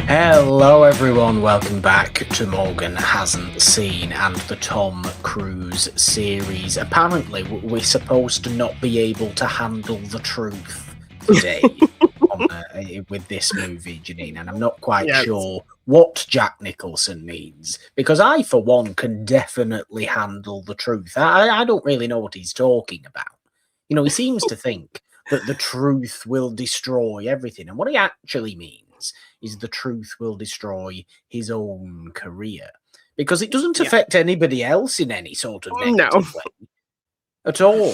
Hello everyone, welcome back to Morgan Hasn't Seen and the Tom Cruise series. Apparently we're supposed to not be able to handle the truth today with this movie, Jeannine, and I'm not quite sure what Jack Nicholson means, because I, for one, can definitely handle the truth. I don't really know what he's talking about. You know, he seems to think that the truth will destroy everything, and what he actually means is the truth will destroy his own career, because it doesn't affect anybody else in any sort of negative way at all.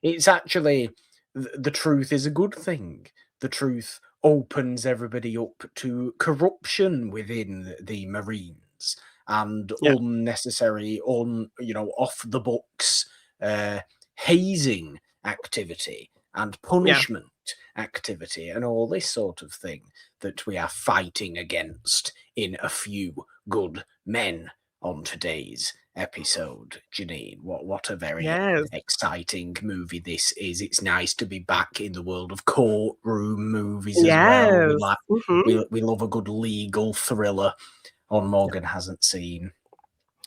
It's actually, the truth is a good thing. The truth opens everybody up to corruption within the Marines and unnecessary, off the books hazing activity and punishment activity and all this sort of thing that we are fighting against in A Few Good Men on today's episode. Jeannine, what a very exciting movie this is. It's nice to be back in the world of courtroom movies as well. We love a good legal thriller on Morgan Hasn't Seen.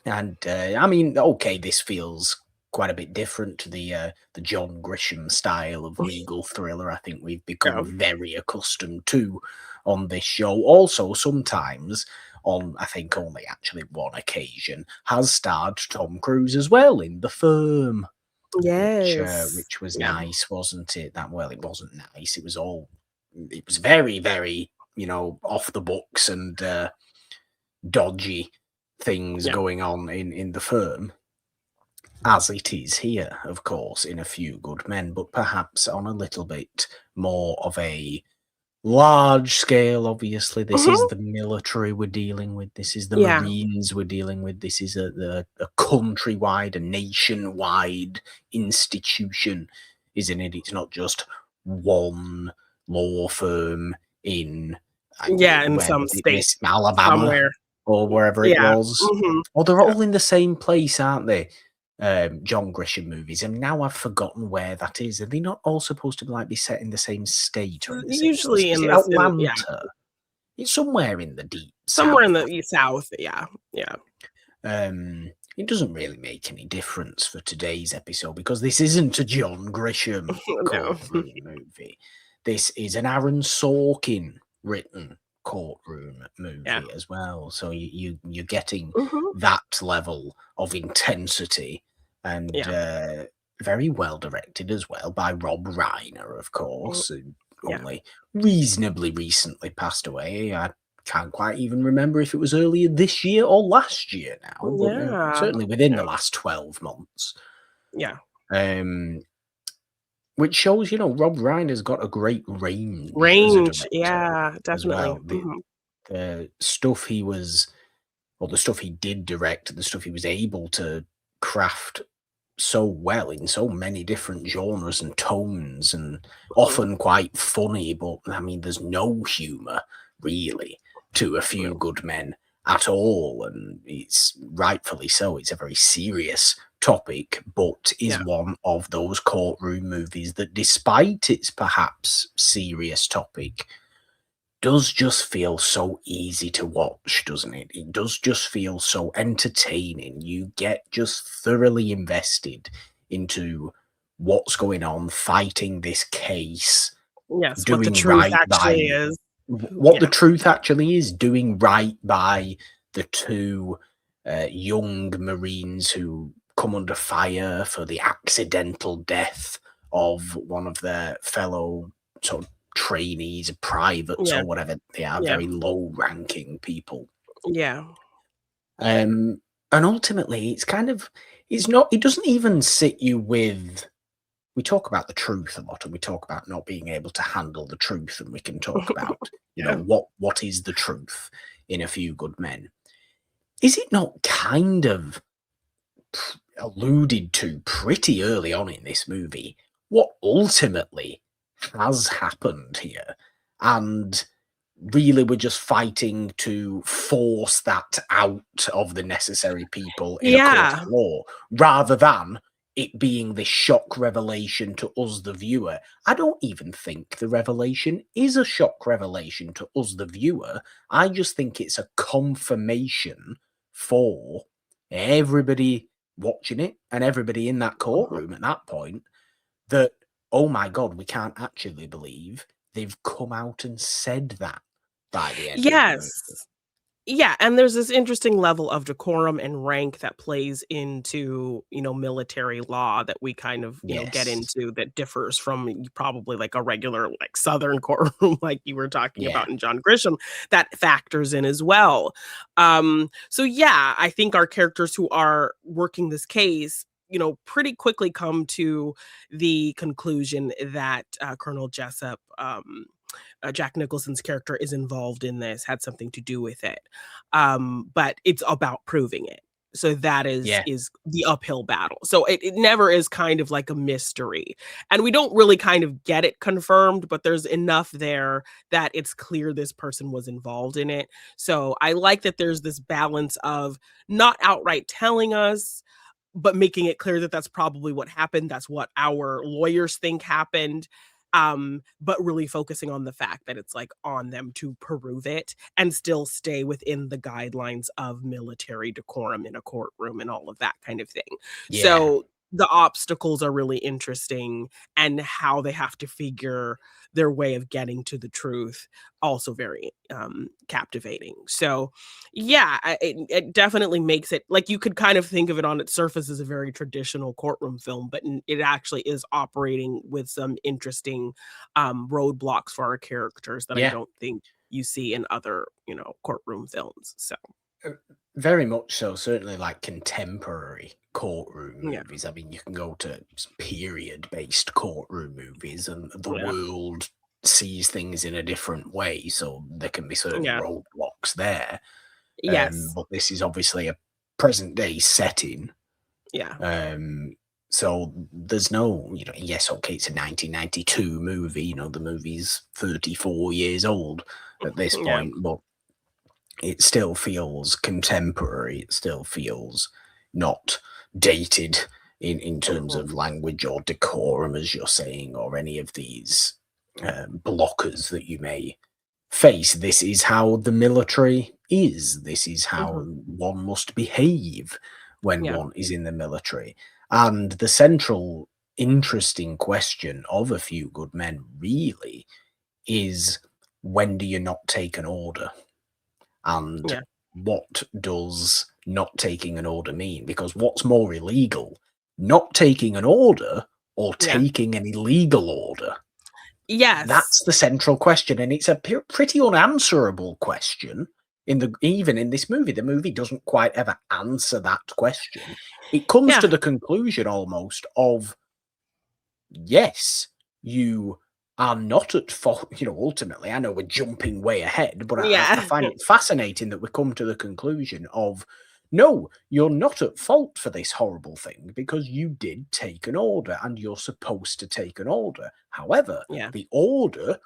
And I mean, okay, this feels quite a bit different to the John Grisham style of legal thriller I think we've become very accustomed to on this show. Also, sometimes, on I think only actually one occasion, has starred Tom Cruise as well in The Firm. Which was nice, wasn't it? It wasn't nice. It was very, very, off the books and dodgy things going on in The Firm, as it is here, of course, in A Few Good Men, but perhaps on a little bit more of a large scale. Obviously, this is the military we're dealing with. This is the Marines we're dealing with. This is a countrywide, a nationwide institution, isn't it? It's not just one law firm in some state, Alabama, somewhere, or wherever it was. Or they're all in the same place, aren't they? John Grisham movies, and now I've forgotten where that is. Are they not all supposed to be set in the same state? Or in the usually in Atlanta? It's somewhere in the deep somewhere south. In the south. It doesn't really make any difference for today's episode because this isn't a John Grisham courtroom movie. This is an Aaron Sorkin written courtroom movie as well. So you're getting that level of intensity and very well directed as well by Rob Reiner, of course, who only reasonably recently passed away. I can't quite even remember if it was earlier this year or last year now, but certainly within the last 12 months. Which shows, Rob Reiner's got a great range. Definitely. The stuff the stuff he did direct, the stuff he was able to craft so well in so many different genres and tones, and often quite funny, but I mean, there's no humor really to A Few Good Men at all, and it's rightfully so. It's a very serious topic, but is one of those courtroom movies that, despite its perhaps serious topic, does just feel so easy to watch, doesn't it? It does just feel so entertaining. You get just thoroughly invested into what's going on, fighting this case, doing what the truth actually is. What the truth actually is, doing right by the two young Marines who come under fire for the accidental death of one of their fellow sort of trainees, privates, or whatever they are, very low-ranking people. And ultimately, it doesn't even sit you with. We talk about the truth a lot, and we talk about not being able to handle the truth, and we can talk about, what is the truth in A Few Good Men. Is it not kind of alluded to pretty early on in this movie what ultimately has happened here? And really, we're just fighting to force that out of the necessary people in a court of law, rather than it being this shock revelation to us, the viewer. I don't even think the revelation is a shock revelation to us, the viewer. I just think it's a confirmation for everybody watching it and everybody in that courtroom at that point that, oh my God, we can't actually believe they've come out and said that by the end of the movie. Yeah, and there's this interesting level of decorum and rank that plays into, military law that we kind of, get into that differs from probably like a regular like Southern courtroom like you were talking about in John Grisham, that factors in as well. So yeah, I think our characters who are working this case, pretty quickly come to the conclusion that Colonel Jessup, Jack Nicholson's character, is involved in this, had something to do with it. But it's about proving it. So that is the uphill battle. So it never is kind of like a mystery. And we don't really kind of get it confirmed, but there's enough there that it's clear this person was involved in it. So I like that there's this balance of not outright telling us, but making it clear that that's probably what happened. That's what our lawyers think happened. But really focusing on the fact that it's like on them to prove it and still stay within the guidelines of military decorum in a courtroom and all of that kind of thing. So the obstacles are really interesting, and how they have to figure their way of getting to the truth, also very captivating. So it definitely makes it like, you could kind of think of it on its surface as a very traditional courtroom film, but it actually is operating with some interesting roadblocks for our characters that I don't think you see in other courtroom films. So very much so. Certainly like contemporary courtroom movies. I mean, you can go to period-based courtroom movies and the world sees things in a different way, so there can be certain roadblocks there. But this is obviously a present-day setting. So there's no, yes, okay, it's a 1992 movie, the movie's 34 years old at this point, but it still feels contemporary. It still feels not dated in terms of language or decorum, as you're saying, or any of these blockers that you may face. This is how the military is. This is how one must behave when one is in the military. And the central interesting question of A Few Good Men really is, when do you not take an order? And what does not taking an order mean? Because what's more illegal, not taking an order or taking an illegal order? That's the central question, and it's a pretty unanswerable question. Even in this movie, the movie doesn't quite ever answer that question. It comes to the conclusion almost of, yes, you are not at fault. Ultimately, I know we're jumping way ahead, but I find it fascinating that we come to the conclusion of, no, you're not at fault for this horrible thing because you did take an order and you're supposed to take an order. However, the order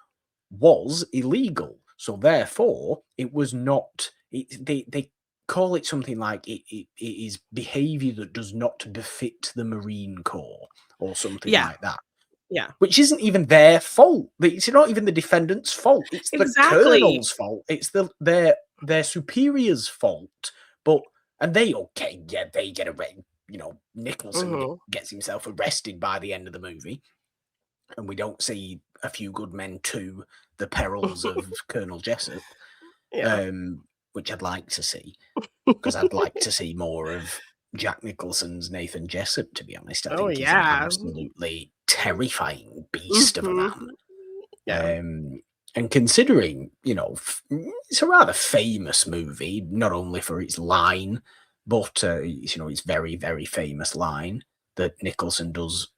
was illegal. So therefore, it was not, they call it something like it is behavior that does not befit the Marine Corps or something like that. Which isn't even their fault. It's not even the defendant's fault. It's the colonel's fault. It's their superior's fault. And they get arrested. Nicholson gets himself arrested by the end of the movie. And we don't see A Few Good Men 2, The Perils of Colonel Jessup, which I'd like to see, because I'd like to see more of Jack Nicholson's Nathan Jessup, to be honest. I think he's an absolutely terrifying beast of a man. And considering, it's a rather famous movie, not only for its line, but, its very, very famous line that Nicholson does,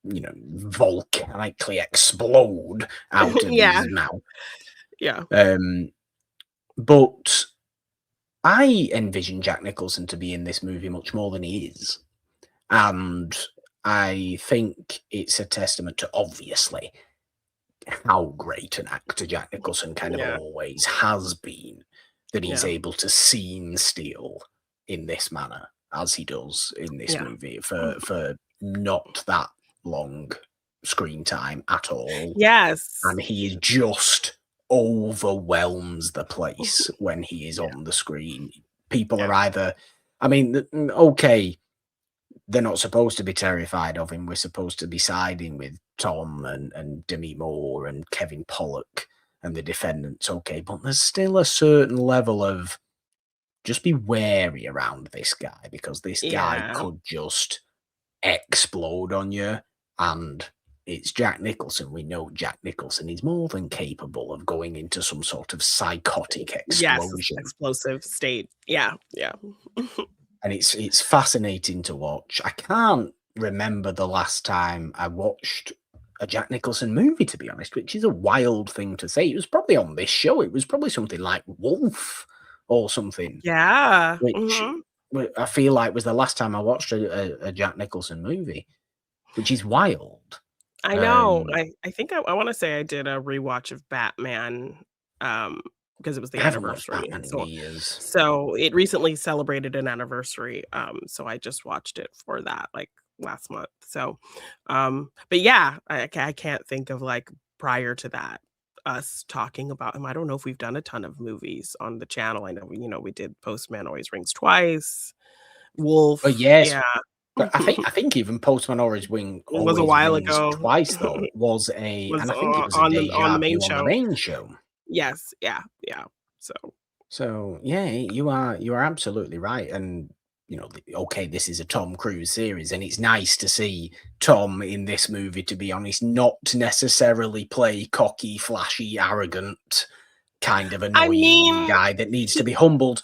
volcanically explode out of his mouth. But I envision Jack Nicholson to be in this movie much more than he is. And I think it's a testament to, obviously, how great an actor Jack Nicholson kind of always has been, that he's able to scene steal in this manner, as he does in this movie, for not that long screen time at all. Yes. And he just overwhelms the place when he is Yeah. on the screen. People Yeah. are either, I mean, okay, they're not supposed to be terrified of him. We're supposed to be siding with Tom and Demi Moore and Kevin Pollak and the defendants. Okay, but there's still a certain level of just be wary around this guy, because this guy Yeah. could just explode on you. And it's Jack Nicholson. We know Jack Nicholson is more than capable of going into some sort of psychotic Yes, explosion. explosive state. Yeah, yeah. And it's fascinating to watch. I can't remember the last time I watched a Jack Nicholson movie, to be honest, which is a wild thing to say. It was probably on this show. It was probably something like Wolf or something, Yeah, which I feel like was the last time I watched a Jack Nicholson movie, which is wild. I know. I think I wanna say I did a rewatch of Batman, because it was the I haven't watched anniversary, Batman in so years. it recently celebrated an anniversary, so I just watched it for that, like, last month, so, but yeah, I can't think of, like, prior to that, us talking about him. I don't know if we've done a ton of movies on the channel. I know we did Postman Always Rings Twice, But Wolf, yes, yeah. but I think even Postman It was a Always while Rings ago. Twice though was a, Was and I think it was a on the deja main vu on the show. main show. Yes, yeah, yeah. So, So yeah, you are absolutely right. And okay, this is a Tom Cruise series, and it's nice to see Tom in this movie, to be honest, not necessarily play cocky, flashy, arrogant, kind of I annoying mean, guy that needs to he be humbled.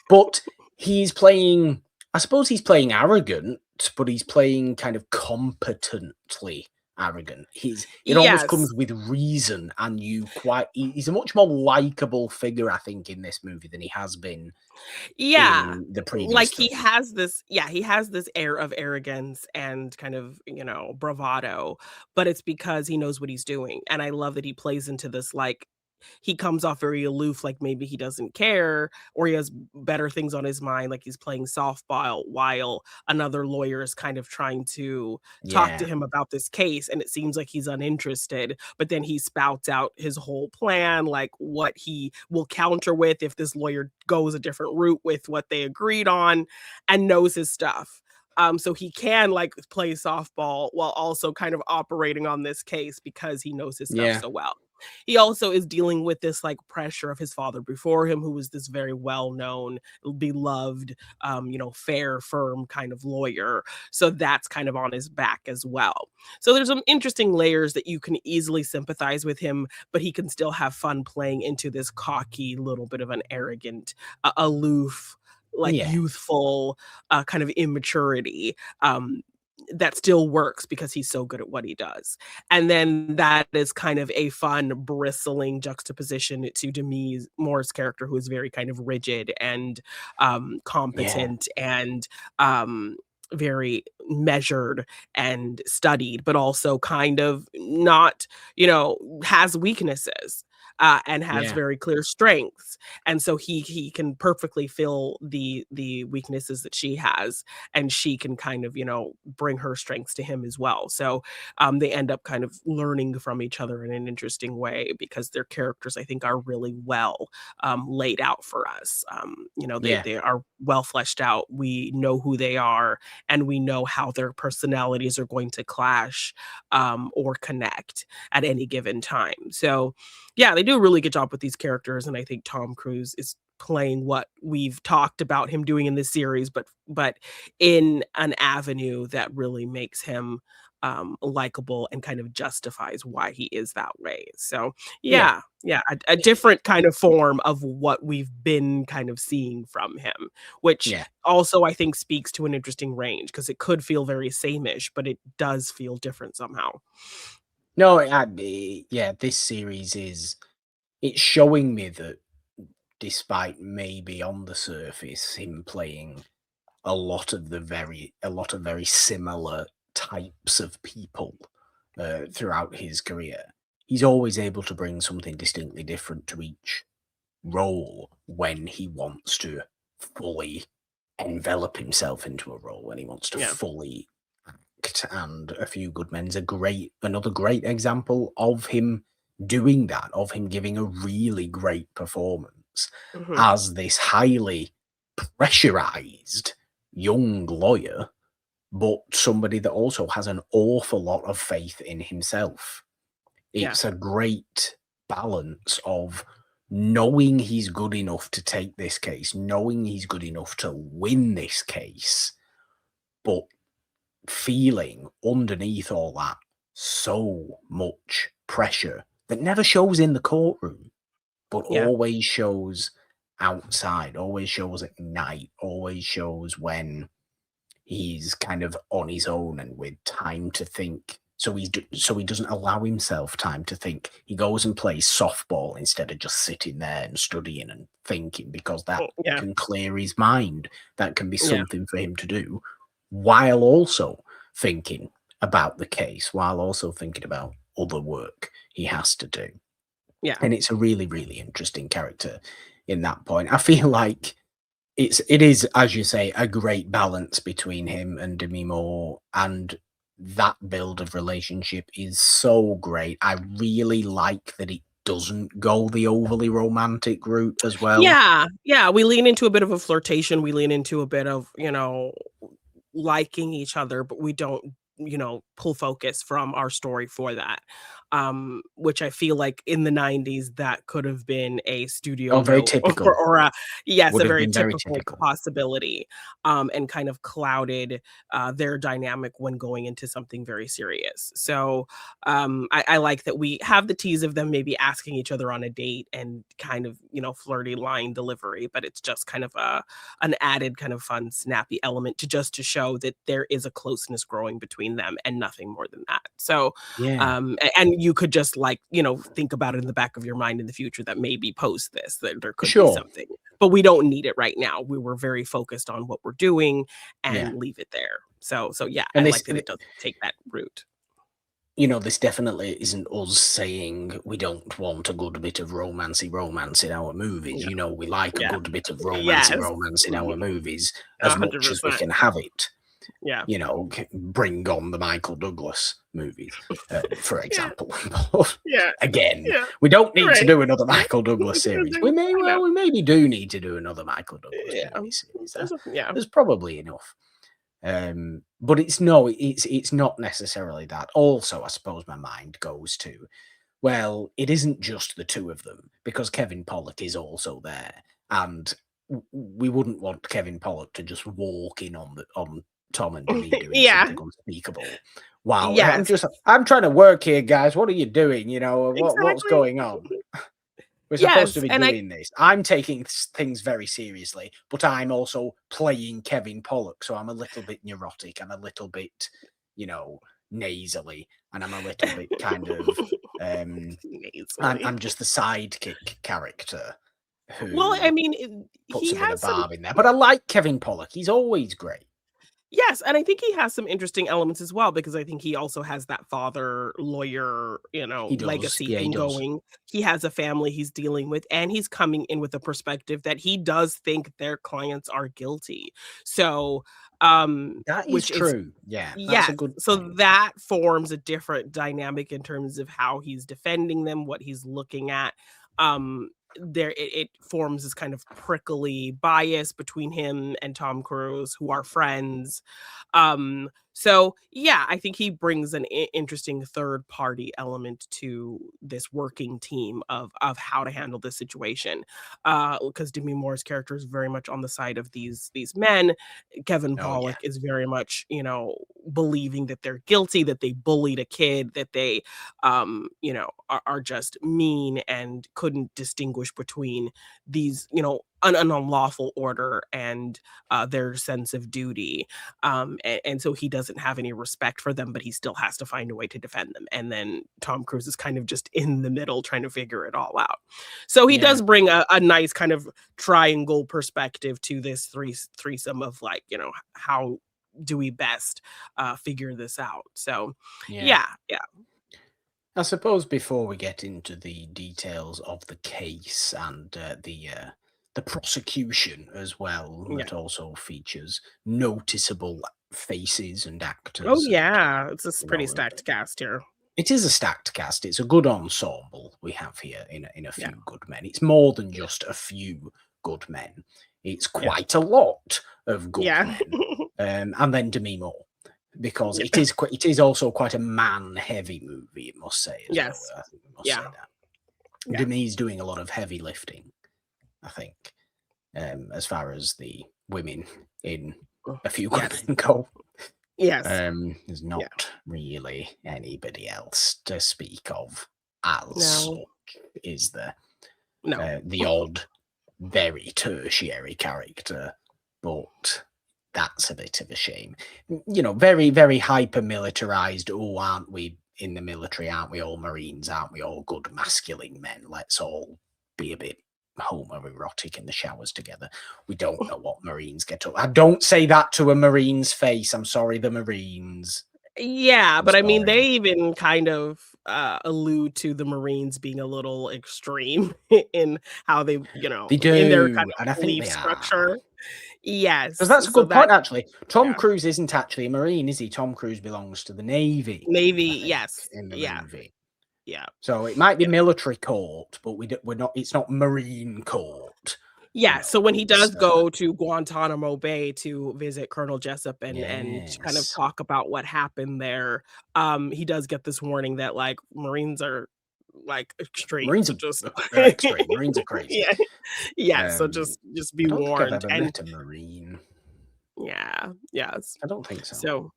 But he's playing, I suppose he's playing arrogant, but he's playing kind of competently arrogant. It almost yes. comes with reason, and he's a much more likable figure, I think, in this movie than he has been Yeah. in the previous Like, three. he has this air of arrogance and kind of, bravado, but it's because he knows what he's doing, and I love that he plays into this, like, he comes off very aloof, like maybe he doesn't care, or he has better things on his mind, like he's playing softball while another lawyer is kind of trying to talk to Yeah, him about this case, and it seems like he's uninterested, but then he spouts out his whole plan, like what he will counter with if this lawyer goes a different route with what they agreed on, and knows his stuff. So he can like play softball while also kind of operating on this case because he knows his stuff yeah, so well. He also is dealing with this like pressure of his father before him, who was this very well-known, beloved, fair, firm kind of lawyer. So that's kind of on his back as well. So there's some interesting layers that you can easily sympathize with him, but he can still have fun playing into this cocky, little bit of an arrogant, aloof, like yeah, youthful kind of immaturity. That still works because he's so good at what he does. And then that is kind of a fun, bristling juxtaposition to Demi Moore's character, who is very kind of rigid and yeah, competent and very measured and studied, but also kind of not, has weaknesses. And has yeah, very clear strengths, and so he can perfectly fill the weaknesses that she has, and she can kind of bring her strengths to him as well. So they end up kind of learning from each other in an interesting way because their characters, I think, are really well laid out for us. They yeah, they are well fleshed out. We know who they are, and we know how their personalities are going to clash or connect at any given time. So yeah, they do a really good job with these characters, and I think Tom Cruise is playing what we've talked about him doing in this series, but in an avenue that really makes him likable and kind of justifies why he is that way. So yeah, yeah, a different kind of form of what we've been kind of seeing from him, which yeah. also I think speaks to an interesting range because it could feel very sameish, but it does feel different somehow. No, yeah. This series it's showing me that, despite maybe on the surface him playing a lot of very similar types of people throughout his career, he's always able to bring something distinctly different to each role when he wants to fully envelop himself into a role, when he wants to Yeah. fully act Act and A Few Good Men's another great example of him doing that, of him giving a really great performance Mhm. as this highly pressurized young lawyer, but somebody that also has an awful lot of faith in himself. Yeah. It's a great balance of knowing he's good enough to take this case, knowing he's good enough to win this case, but feeling underneath all that so much pressure that never shows in the courtroom, but Yeah. always shows outside, always shows at night, always shows when he's kind of on his own and with time to think. So he doesn't allow himself time to think. He goes and plays softball instead of just sitting there and studying and thinking, because that Yeah. can clear his mind. That can be Yeah. something for him to do while also thinking about the case, while also thinking about other work he has to do. Yeah. And it's a really, really interesting character in that point. I feel like it is, as you say, a great balance between him and Demi Moore, and that build of relationship is so great. I really like that it doesn't go the overly romantic route as well. Yeah. Yeah. We lean into a bit of a flirtation. We lean into a bit of, liking each other, but we don't, pull focus from our story for that. Which I feel like in the 90s that could have been a studio Oh, very note typical. or a yes, Would a have very been very typical typical. possibility, and kind of clouded their dynamic when going into something very serious. So I like that we have the tease of them maybe asking each other on a date and kind of, flirty line delivery, but it's just kind of an added kind of fun, snappy element to show that there is a closeness growing between them and nothing more than that. So, Yeah, and you could just like, think about it in the back of your mind in the future that maybe post this, that there could be sure. something, but we don't need it right now. We were very focused on what we're doing Yeah. and leave it there. So yeah, I And like that it doesn't take that route. this definitely isn't us saying we don't want a good bit of romance in our movies. Yeah. We like a Yeah. good bit of Yes. romance in our movies as much as we 100%. can have it. Yeah. Bring on the Michael Douglas movies, for Yeah. example. But Yeah. again, Yeah. we don't need to Right. do another Michael Douglas series. We I know. maybe do need to do another Michael Douglas Yeah. movie series. Yeah. There's probably enough. But it's not necessarily that. Also, I suppose my mind goes to, well, it isn't just the two of them, because Kevin Pollak is also there, and we wouldn't want Kevin Pollak to just walk in on Tom and Demi doing Yeah. something unspeakable. Wow, Yes. I'm trying to work here, guys. What are you doing? What's Exactly. going on? We're supposed to Yes, be and I doing this. I'm taking things very seriously, but I'm also playing Kevin Pollak, so I'm a little bit neurotic. I'm a little bit, nasally, and I'm a little bit kind of. nasally. I'm just the sidekick character Well, I who mean, puts he a bit has of some barb in there. But I like Kevin Pollak. He's always great. yes, and I think he has some interesting elements as well because I think he also has that father lawyer, He does. legacy Yeah, he thing does. going. He has a family he's dealing with, and he's coming in with a perspective that he does think their clients are guilty. So, That is which is true. Yeah, that's a yes, good so point. that forms a different dynamic in terms of how he's defending them, what he's looking at. There it forms this kind of prickly bias between him and Tom Cruise, who are friends. So yeah, I think he brings an interesting third party element to this working team of how to handle this situation. Because Demi Moore's character is very much on the side of these men. Kevin Oh yeah, Pollak is very much, believing that they're guilty, that they bullied a kid, that they, are just mean and couldn't distinguish between these, an unlawful order and their sense of duty. And so he doesn't have any respect for them, but he still has to find a way to defend them. And then Tom Cruise is kind of just in the middle trying to figure it all out. So he yeah, does bring a nice kind of triangle perspective to this threesome of like, how do we best figure this out? So yeah. yeah, yeah, I suppose before we get into the details of the case and the prosecution as well, yeah, that also features noticeable faces and Oh, actors, and yeah. It's a you pretty know, stacked cast here. it is a stacked cast. It's a good ensemble we have here in a Yeah. few good men. It's more than Yeah. just a few good men. It's Yeah. quite a lot of good Yeah. men, and then Demi Moore, because Yeah. it is also quite a man-heavy movie. It must say as well. Yes. I think we must say Yeah. that Yeah. Demi's doing a lot of heavy lifting, I think, as far as the women in Oh, a few good yes. men go. Yes. There's Yeah. not really anybody else to speak of as No. such, is there? No. The odd, very tertiary character, but that's a bit of a shame. You know, very, very hyper militarized. Oh, aren't we in the military? Aren't we all Marines? Aren't we all good masculine men? Let's all be a bit homoerotic in the showers together. We don't know what Marines get up. I don't say that to a Marine's face. I'm sorry, the Marines. Yeah, I'm but I mean, sorry. they even kind of, allude to the Marines being a little extreme in how they, They in their kind do, of and I think belief they are. structure. Because Yes, that's a so good point, that actually. Tom yeah. Cruise isn't actually a Marine, is he? Tom Cruise belongs to the Navy, I Navy, think, yes. in the Yeah, movie. yeah, So it might be yeah. military court, but we're not. It's not Marine court. You Yeah, know, so when he it's does go to Guantanamo Bay to visit Colonel Jessup and to kind of yes. talk about what happened there, he does get this warning that, like, Marines are, like, extreme, Marines so just are extreme. Marines are crazy. Yeah, yeah, so Um, just I be don't think I've warned, ever and met a Marine. yeah, yes. I don't think so. So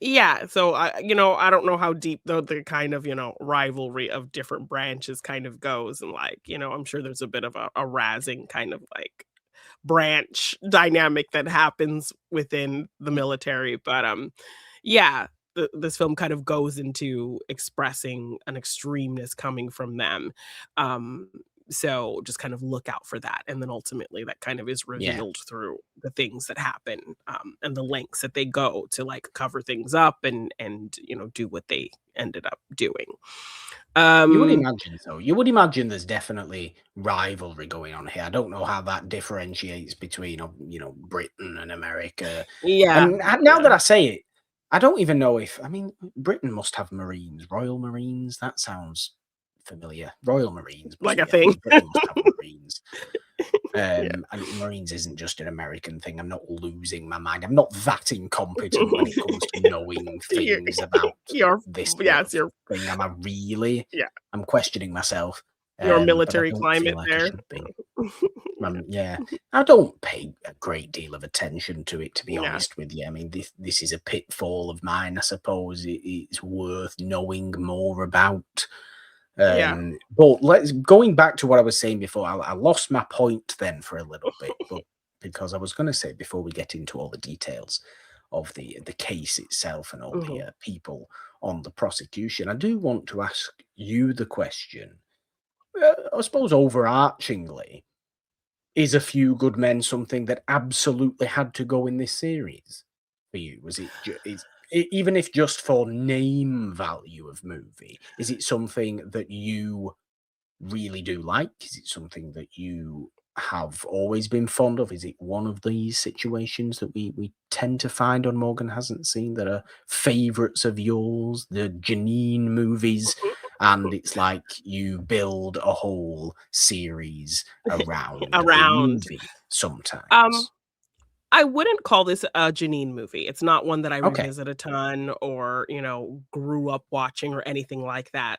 yeah, so I don't know how deep the kind of, rivalry of different branches kind of goes, and, like, I'm sure there's a bit of a razzing kind of, like, branch dynamic that happens within the military, but, yeah, this film kind of goes into expressing an extremeness coming from them, um, so just kind of look out for that, and then ultimately that kind of is Yeah. revealed through the things that happen, and the lengths that they go to, like, cover things up and do what they ended up doing. You would Um, imagine so. You would imagine there's definitely rivalry going on here. I don't know how that differentiates between, Britain and America. yeah, And now yeah, that I say it, I don't even know if, I mean, Britain must have Marines, Royal Marines. That sounds familiar. Royal Marines must like a be a thing. thing. Britain must have Marines. Yeah. And Marines isn't just an American thing. I'm not losing my mind. I'm not that incompetent when it comes to knowing You're things about you're this little yes, you're thing. Am I really? yeah, I'm questioning myself, your but I military don't feel climate like I there. should be. Yeah, I don't pay a great deal of attention to it, to be Yeah, honest with you. I mean, this is a pitfall of mine, I suppose. It's worth knowing more about. yeah. But let's going back to what I was saying before. I lost my point then for a little bit, but because I was going to say before we get into all the details of the case itself and all the Mhm. people on the prosecution, I do want to ask you the question. I suppose overarchingly, is A Few Good Men something that absolutely had to go in this series for you? Was it even if just for name value of movie, is it something that you really do like? Is it something that you have always been fond of? Is it one of these situations that we tend to find on Morgan Hasn't Seen that are favorites of yours, the Jeannine movies, and it's like you build a whole series around a Around. movie Um, sometimes? I wouldn't call this a Jeannine movie. It's not one that I Okay. revisit a ton or, grew up watching or anything like that.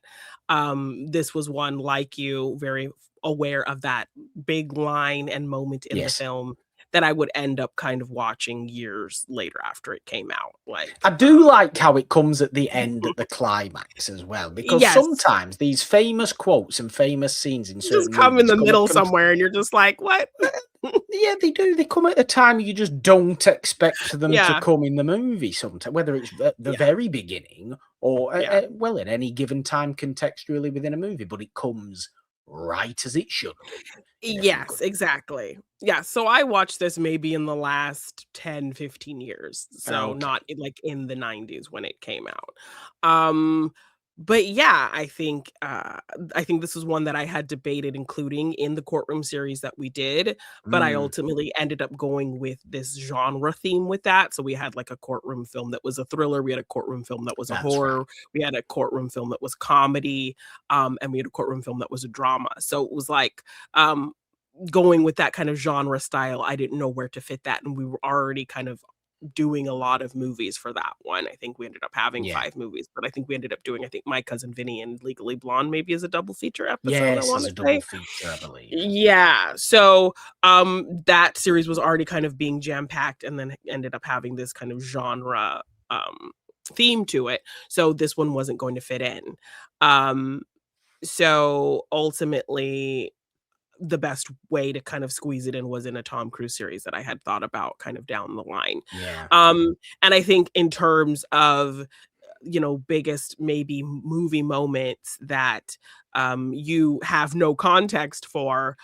This was one, like you, very aware of that big line and moment in the Yes. film that I would end up kind of watching years later after it came out. I do like how it comes at the end, at the climax as well, because Yes. sometimes these famous quotes and famous scenes in Just certain come in movies the come at middle somewhere and you're just like, "What?" yeah, they do. They come at a time you just don't expect them to Yeah, come in the movie sometimes, whether it's at the yeah, very beginning or, yeah. well, at any given time contextually within a movie, but it comes right as it should do in A Few Yes, Good exactly. Yeah, so I watched this maybe in the last 10, 15 years, Men. so Okay. not like in the '90s when it came out. Um, But yeah, I think this was one that I had debated including in the courtroom series that we did, but I Mm, ultimately ended up going with this genre theme with that. So we had like a courtroom film that was a thriller, we had a courtroom film that was a that's right. horror, we had a courtroom film that was comedy, and we had a courtroom film that was a drama. So it was like going with that kind of genre style, I didn't know where to fit that, and we were already kind of doing a lot of movies for that one. I think we ended up having Yeah. 5 movies, but I think we ended up doing, I think, My Cousin Vinny and Legally Blonde maybe as a double feature episode, I Yes, as wanna a double say. feature, I believe. Yeah, so, that series was already kind of being jam-packed and then ended up having this kind of genre, theme to it, so this one wasn't going to fit in. Um, so ultimately the best way to kind of squeeze it in was in a Tom Cruise series that I had thought about kind of down the line. Yeah. And I think in terms of, biggest maybe movie moments that, you have no context for,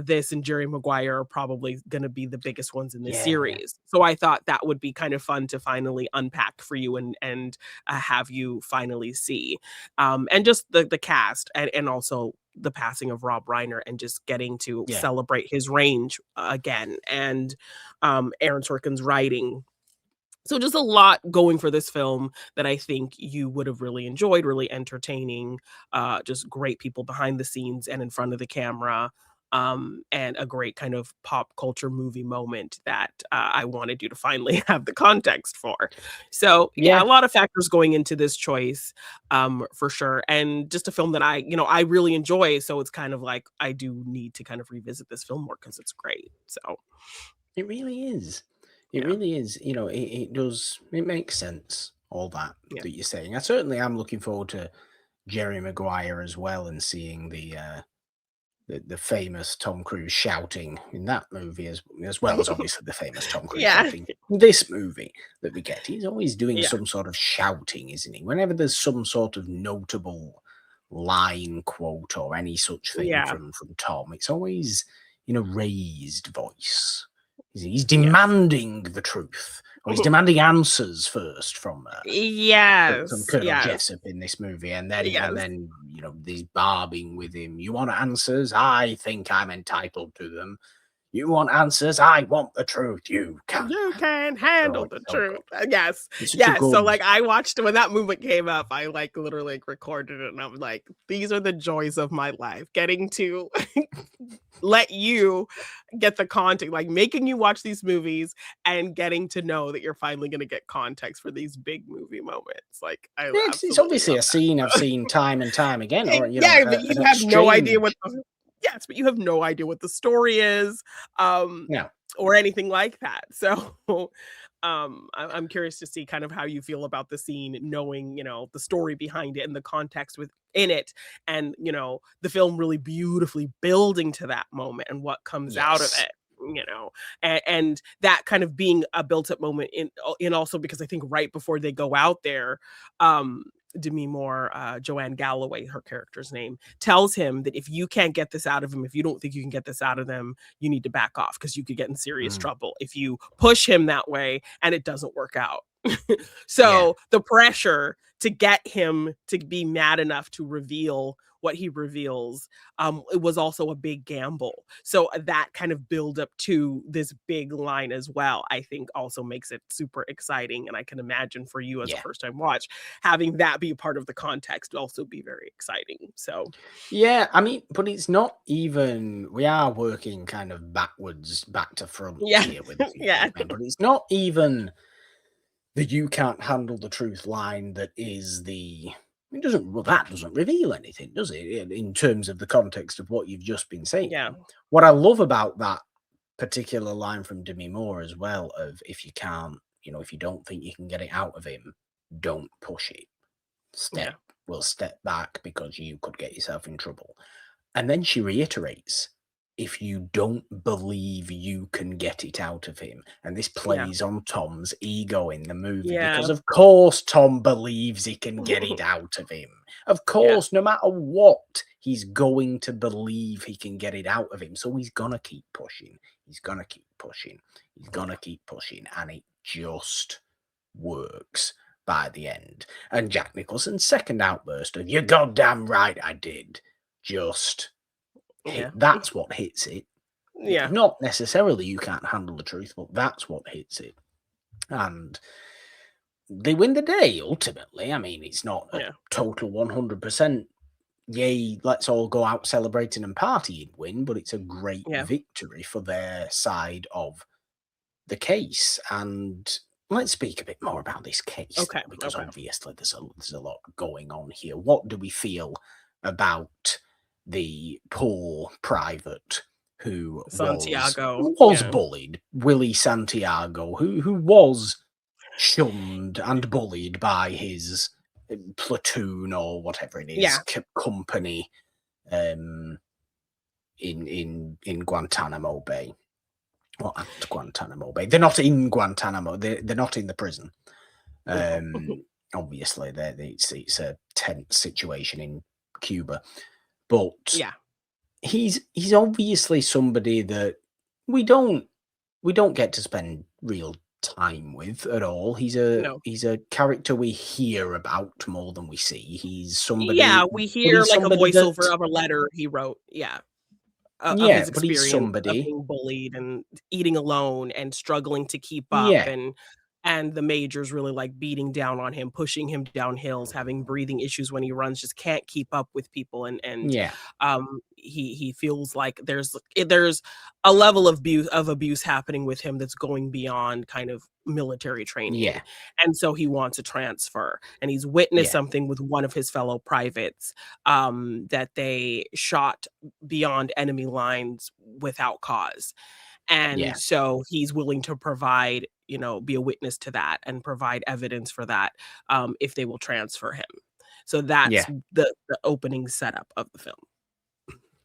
this and Jerry Maguire are probably gonna be the biggest ones in this Yeah. series. So I thought that would be kind of fun to finally unpack for you and have you finally see. And just the cast and also the passing of Rob Reiner and just getting to Yeah. celebrate his range again and, Aaron Sorkin's writing, so just a lot going for this film that I think you would have really enjoyed, really entertaining, just great people behind the scenes and in front of the camera, and a great kind of pop culture movie moment that, I wanted you to finally have the context for. So, yeah, Yeah. a lot of factors going into this choice, for sure, and just a film that I really enjoy, so it's kind of like I do need to kind of revisit this film more because it's great. So, It really is. It yeah, really is. It does, it makes sense, all that yeah. that you're saying. I certainly am looking forward to Jerry Maguire as well and seeing the famous Tom Cruise shouting in that movie as well as obviously the famous Tom Cruise Yeah, shouting in this movie that we get. He's always doing yeah, some sort of shouting, isn't he? Whenever there's some sort of notable line quote or any such thing yeah. from Tom, it's always in a raised voice. He's Yes. demanding the truth, or he's demanding answers first from Yes, Colonel yes, Jessup in this movie, and then yes. he's barbing with him. You want answers? I think I'm entitled to them. You want answers? I want the truth. You can't You handle can it. Oh, handle it's the so truth. good. Yes, It's such a yes, so, good. like, I watched when that movement came up, I, like, literally, like, recorded it, and I'm like, "These are the joys of my life, getting to let you get the content, like, making you watch these movies and getting to know that you're finally gonna get context for these big movie moments." Like, I Yeah, it's absolutely obviously love a scene I've that. seen time and time again, or Yeah, but an you have no idea what exchange. the yes, but you have no idea what the story is, um, Yeah, or anything like that. So, I'm curious to see kind of how you feel about the scene, knowing, the story behind it and the context within it, and, the film really beautifully building to that moment and what comes out of yes, it, and that kind of being a built up moment in also because I think right before they go out there, um, Demi Moore, Joanne Galloway, her character's name, tells him that if you can't get this out of him, if you don't think you can get this out of them, you need to back off because you could get in serious mm, trouble if you push him that way and it doesn't work out. yeah, So the pressure to get him to be mad enough to reveal what he reveals, it was also a big gamble. So that kind of build up to this big line as well, I think also makes it super exciting. And I can imagine for you as a yeah. first time watch, having that be a part of the context would also be very exciting. So Yeah, I mean, but it's not even. We are working kind of backwards, back to front yeah, here with a few yeah, things, man. But it's not even the "you can't handle the truth" line that is the. It doesn't. Well, that doesn't reveal anything, does it? In terms of the context of what you've just been yeah, saying. What I love about that particular line from Demi Moore as well, of if you can't, if you don't think you can get it out of him, don't push it. yeah, Step back because you could get yourself in trouble. And then she reiterates, if you don't believe you can get it out of him. And this yeah, plays on Tom's ego in the movie yeah, because, of course, Tom believes he can get it out of him. Of yeah, course, no matter what, he's going to believe he can get it out of him. So he's going to keep pushing. He's going to keep pushing. He's going to yeah, keep pushing. And it just works. by the end. And Jack Nicholson's second outburst of "You're goddamn right I did" just hit. That's what hits it. Yeah. Not necessarily you can't handle the truth, but that's what hits it. And they win the day, ultimately. I mean, it's not a total 100%, yay, let's all go out celebrating and partying win, but it's a great victory for their side of the case. And let's speak a bit more about this case, because obviously there's a lot going on here. What do we feel about the poor private who was bullied, Willie Santiago, who was shunned and bullied by his platoon or whatever it is, company in Guantanamo Bay? Well, at Guantanamo Bay. They're not in Guantanamo. They're not in the prison. Obviously, it's a tense situation in Cuba, but he's obviously somebody that we don't get to spend real time with at all. He's a character we hear about more than we see. He's somebody. Yeah, we hear like a voiceover of a letter he wrote. Of his experience of being bullied and eating alone and struggling to keep up, and the majors really like beating down on him, pushing him down hills, having breathing issues when he runs, just can't keep up with people, and he feels like there's a level of abuse happening with him that's going beyond kind of military training, and so he wants a transfer, and he's witnessed something with one of his fellow privates, that they shot beyond enemy lines without cause, and so he's willing to provide, be a witness to that and provide evidence for that, if they will transfer him. So that's the opening setup of the film.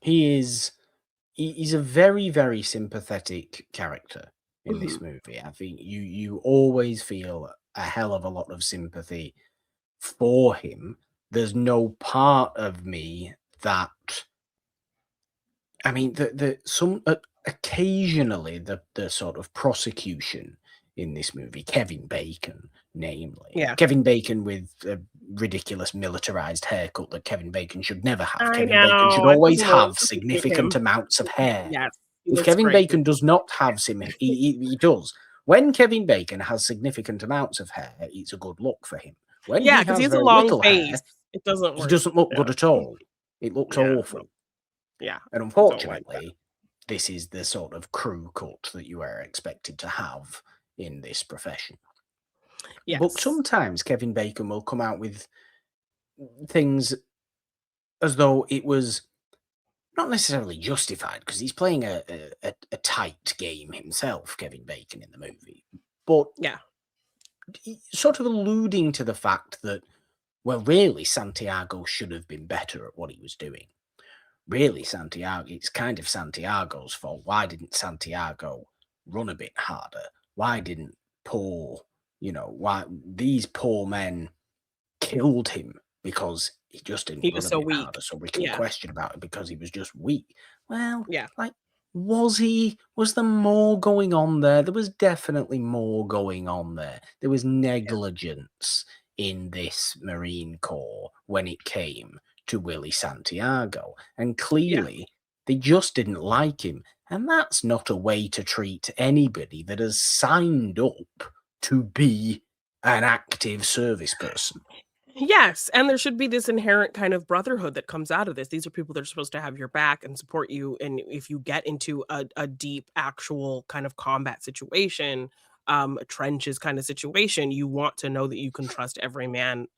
He's a very, very sympathetic character in this movie. I think you always feel a hell of a lot of sympathy for him. There's no part of me that, I mean, occasionally the sort of prosecution in this movie, Kevin Bacon, namely. Kevin Bacon with a ridiculous militarized haircut that Kevin Bacon should never have. Kevin Bacon should always have significant amounts of hair. If Kevin Bacon does not have he does. When Kevin Bacon has significant amounts of hair, it's a good look for him. When he has a long face, hair, it doesn't work. He doesn't look good at all. It looks awful. And unfortunately, this is the sort of crew cut that you are expected to have in this profession. But sometimes Kevin Bacon will come out with things as though it was not necessarily justified, because he's playing a tight game himself, Kevin Bacon, in the movie. But sort of alluding to the fact that, well, really, Santiago should have been better at what he was doing. Really, it's kind of Santiago's fault. Why didn't Santiago run a bit harder? Why didn't why these poor men killed him because he just didn't run a bit harder? So we can question about it because he was just weak. Well, like, was there more going on there? There was definitely more going on there. There was negligence in this Marine Corps when it came to Willie Santiago, and clearly they just didn't like him, and that's not a way to treat anybody that has signed up to be an active service person. Yes, and there should be this inherent kind of brotherhood that comes out of this. These are people that are supposed to have your back and support you, and if you get into a deep, actual kind of combat situation, trenches kind of situation, you want to know that you can trust every man,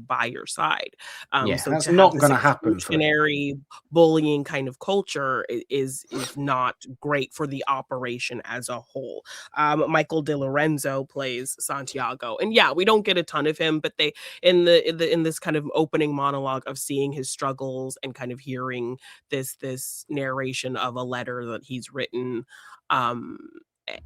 by your side. So that's not going to happen. Exclusionary bullying kind of culture is not great for the operation as a whole. Michael De Lorenzo plays Santiago, and we don't get a ton of him, but they in this kind of opening monologue of seeing his struggles and kind of hearing this narration of a letter that he's written,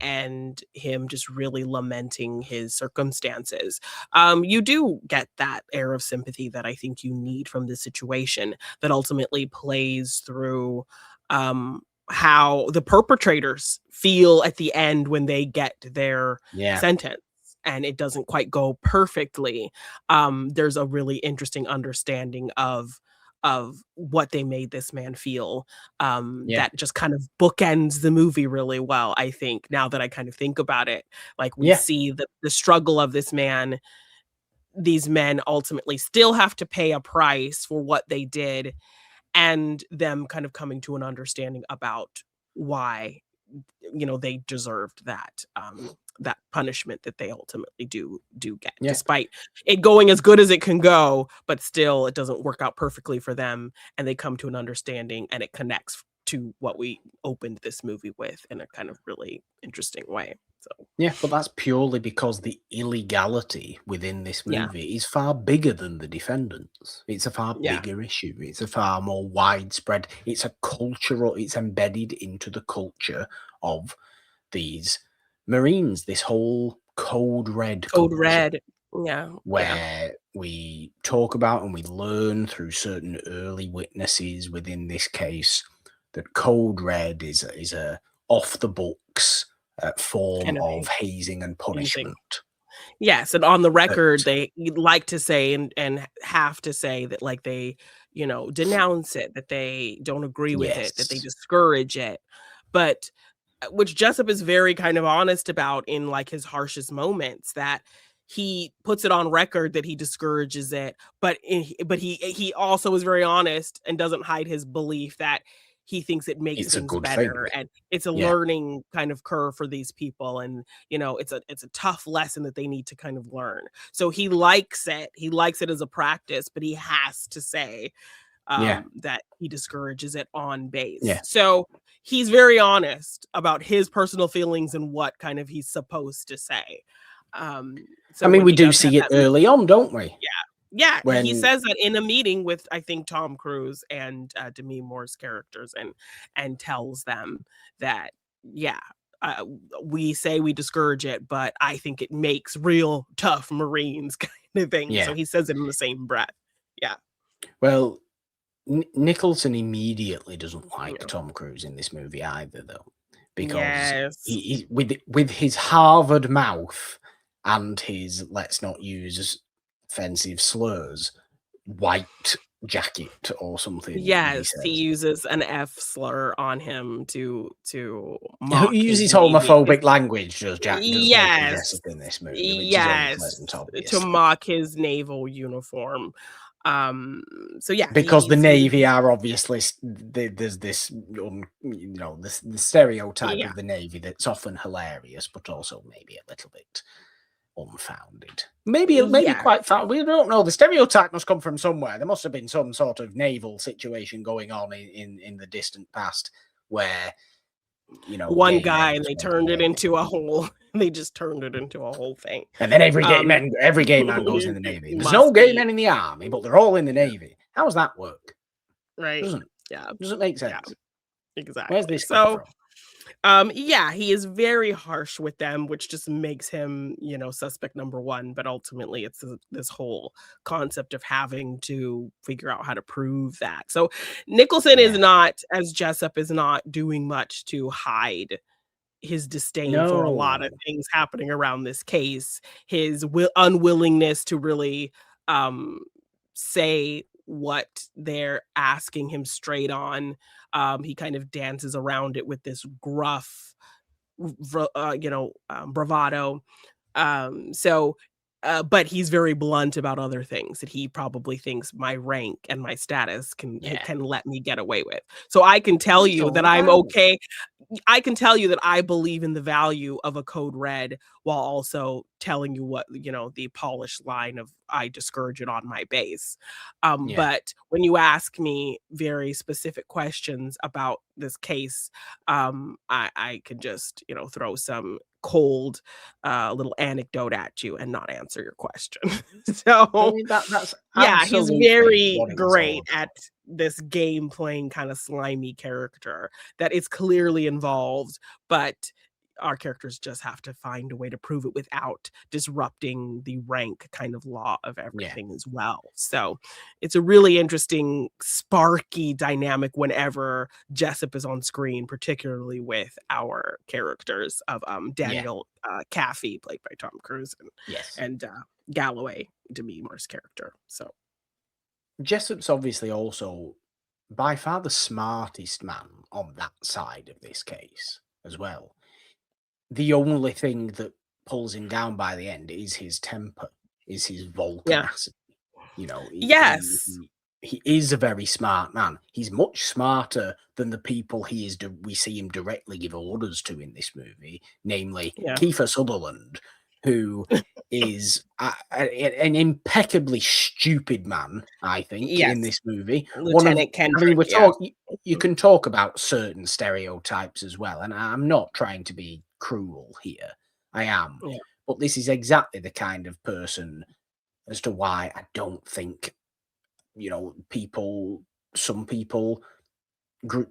and him just really lamenting his circumstances. You do get that air of sympathy that I think you need from this situation that ultimately plays through how the perpetrators feel at the end when they get their sentence. and it doesn't quite go perfectly, there's a really interesting understanding of what they made this man feel, that just kind of bookends the movie really well, I think, now that I kind of think about it. Like, we see the struggle of this man. These men ultimately still have to pay a price for what they did, and them kind of coming to an understanding about why, they deserved that punishment that they ultimately do get, despite it going as good as it can go, but still it doesn't work out perfectly for them, and they come to an understanding, and it connects to what we opened this movie with in a kind of really interesting way. So but that's purely because the illegality within this movie is far bigger than the defendants. It's a far bigger issue. It's a far more widespread. It's a cultural. It's embedded into the culture of these Marines. This whole Code Red culture, where we talk about and we learn through certain early witnesses within this case that Code Red is a off the books form of hazing and punishment. Yes, and on the record, they like to say and have to say that, like, they, denounce it, that they don't agree with it, that they discourage it. But which Jessup is very kind of honest about in, like, his harshest moments, that he puts it on record that he discourages it, but he also is very honest and doesn't hide his belief that he thinks it makes things better, and it's a learning kind of curve for these people, and it's a tough lesson that they need to kind of learn. So he likes it. He likes it as a practice, but he has to say that he discourages it on base. So he's very honest about his personal feelings and what kind of he's supposed to say. So we do see it early on, don't we? Yeah, he says that in a meeting with, I think, Tom Cruise and Demi Moore's characters, and tells them that, we say we discourage it, but I think it makes real tough Marines kind of thing. So he says it in the same breath. Well, Nicholson immediately doesn't like Tom Cruise in this movie either, though, because he with his Harvard mouth and his, let's not use offensive slurs, white jacket or something. Yes, he uses an F slur on him to mock. He uses homophobic language, does Jack? Yes, in this movie, yes, to mock his naval uniform. So because the Navy are obviously there's this the stereotype of the Navy that's often hilarious, but also maybe a little bit unfounded. Maybe quite found. We don't know. The stereotype must come from somewhere. There must have been some sort of naval situation going on in the distant past where one guy, and they turned it into a whole. They just turned it into a whole thing. And then every gay man goes in the Navy. There's no gay men in the Army, but they're all in the Navy. How does that work? Right. Doesn't make sense. Exactly. Where's this come from? He is very harsh with them, which just makes him, suspect number one. But ultimately, it's this whole concept of having to figure out how to prove that. So Nicholson is not, as Jessup, is not doing much to hide his disdain for a lot of things happening around this case. His unwillingness to really say what they're asking him straight on. He kind of dances around it with this gruff, bravado. But he's very blunt about other things that he probably thinks my rank and my status can let me get away with. So I can tell you that I'm okay. I can tell you that I believe in the value of a Code Red while also telling you what, the polished line of I discourage it on my base. But when you ask me very specific questions about this case, I can just, throw some cold little anecdote at you and not answer your question. So that's he's very great at this game playing kind of slimy character that is clearly involved, but our characters just have to find a way to prove it without disrupting the rank kind of law of Yeah. everything as well. So it's a really interesting, sparky dynamic whenever Jessup is on screen, particularly with our characters of Yeah. Daniel Caffey, played by Tom Cruise, Yes. and Galloway, Demi Moore's character. So Jessup's obviously also by far the smartest man on that side of this case as well. The only thing that pulls him down by the end is his temper, is his yeah, volcanacity. You know, yes, he is a very smart man. He's much smarter than the people we see him directly give orders to in this movie, namely yeah, Kiefer Sutherland, who is an impeccably stupid man, I think, in yes, this movie. Lieutenant I mean, Kendrick. Yeah, you can talk about certain stereotypes as well, and I'm not trying to be cruel here. I am, yeah, but this is exactly the kind of person as to why I don't think, some people,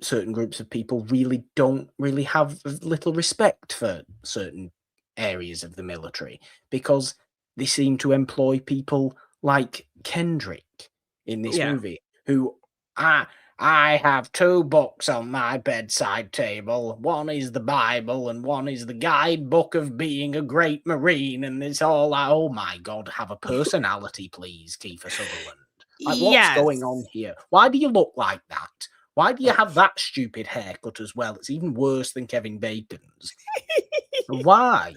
certain groups of people don't really have little respect for certain areas of the military because they seem to employ people like Kendrick in this yeah. movie, who I have two books on my bedside table. One is the Bible and one is the guidebook of being a great Marine. And it's all like, oh my God, have a personality, please, Kiefer Sutherland. Like, what's going on Yes. here? Why do you look like that? Why do you have that stupid haircut as well? It's even worse than Kevin Bacon's. Why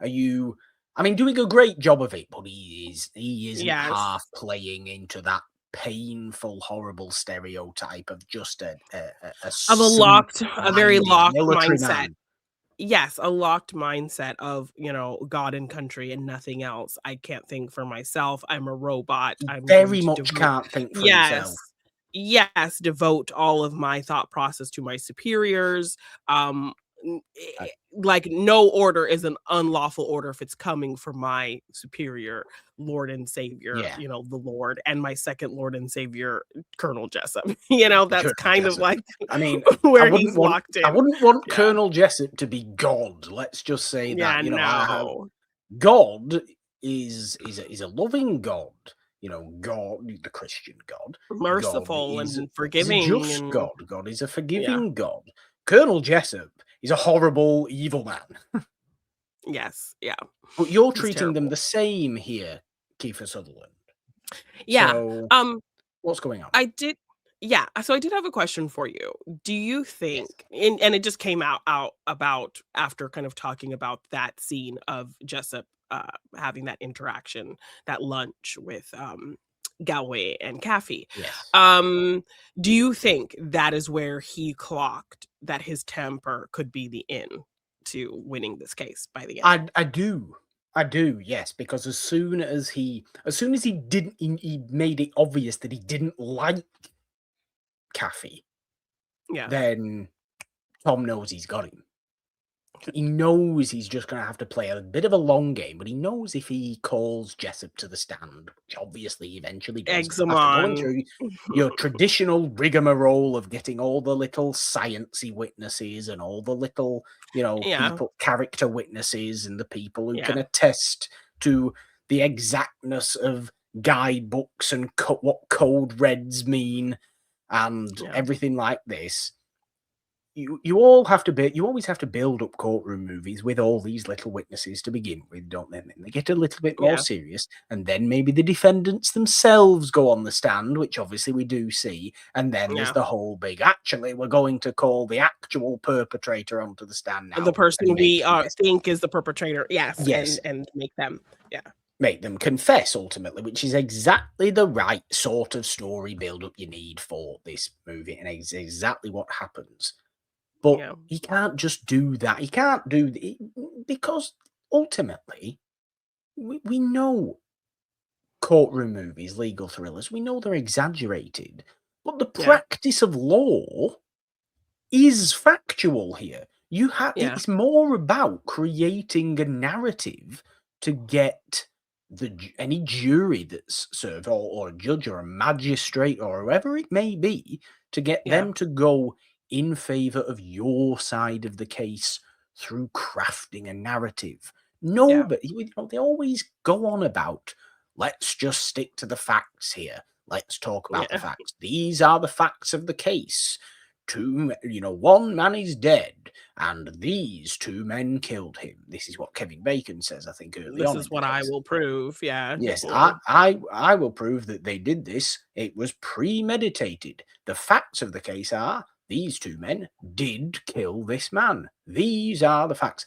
are you? I mean, doing a great job of it, but he isn't Yes. half playing into that painful, horrible stereotype of just a Of a very simple-minded locked military mindset. man. Yes, a locked mindset of, God and country and nothing else. I can't think for myself. I'm a robot. He I'm going very to much devote can't think for himself. Yes. Yes, devote all of my thought process to my superiors. N Uh, like, no order is an unlawful order if it's coming from my superior Lord and Savior, yeah, the Lord, and my second Lord and Savior, Colonel Jessup. That's Colonel kind of Jessup. like I mean, I where wouldn't he's want locked I in. wouldn't want Yeah. Colonel Jessup to be God. Let's just say Yeah, that. no. God is a loving God. God, the Christian God. God Merciful is and a forgiving just and God. God is a yeah. forgiving God. Colonel Jessup is a horrible, evil man. Yes, yeah. But you're He's treating them terrible. the same here, Kiefer Sutherland. Yeah. So Um, what's going on? I did yeah, so I did have a question for you. Do you Yes. think and it just came out about after kind of talking about that scene of Jessup, having that interaction, that lunch with, Galway and Kaffee. Yes. Um, do you think that is where he clocked that his temper could be the in to winning this case by the end? I do. I do, yes, because as soon as he didn't he made it obvious that he didn't like Kathy, Yeah. then Tom knows he's got him. Okay. He knows he's just gonna have to play a bit of a long game, but he knows if he calls Jessup to the stand, which obviously he eventually does, Eggs 'em after going on. through your traditional rigmarole of getting all the little sciencey witnesses and all the little, Yeah, character witnesses and the people who can yeah, attest to the exactness of guidebooks and what code reds mean and yeah. everything like this. You always have to build up courtroom movies with all these little witnesses to begin with, don't they? And then they get a little bit more Yeah, serious, and then maybe the defendants themselves go on the stand, which obviously we do see, and then there's yeah. the whole big, actually, we're going to call the actual perpetrator onto the stand The now person and we, think is the perpetrator, yes, yes, and make them yeah, make them confess ultimately, which is exactly the right sort of story build-up you need for this movie, and exactly what happens. But yeah, he can't just do that. He can't do because ultimately we know courtroom movies, legal thrillers, we know they're exaggerated, but the yeah, practice of law is factual here. yeah, It's more about creating a narrative to get any jury that's served, or a judge or a magistrate or whoever it may be, to get yeah, them to go in favor of your side of the case through crafting a narrative. Nobody, they always go on about, let's just stick to the facts here. Let's talk about the facts. These are the facts of the case. One man is dead, and these two men killed him. This is what Kevin Bacon says, I think, early on. This is what I will prove. Yeah. Yes, I will prove that they did this. It was premeditated. The facts of the case are these two men did kill this man. These are the facts.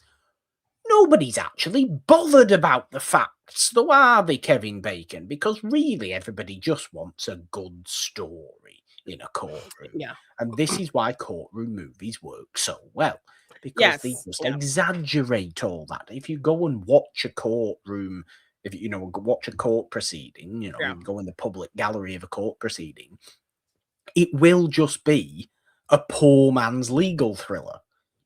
Nobody's actually bothered about the facts, though, are they, Kevin Bacon? Because really everybody just wants a good story in a courtroom. Yeah. And this is why courtroom movies work so well. Because they just exaggerate all that. If you go and watch a courtroom, if you watch a court proceeding, you go in the public gallery of a court proceeding, it will just be a poor man's legal thriller.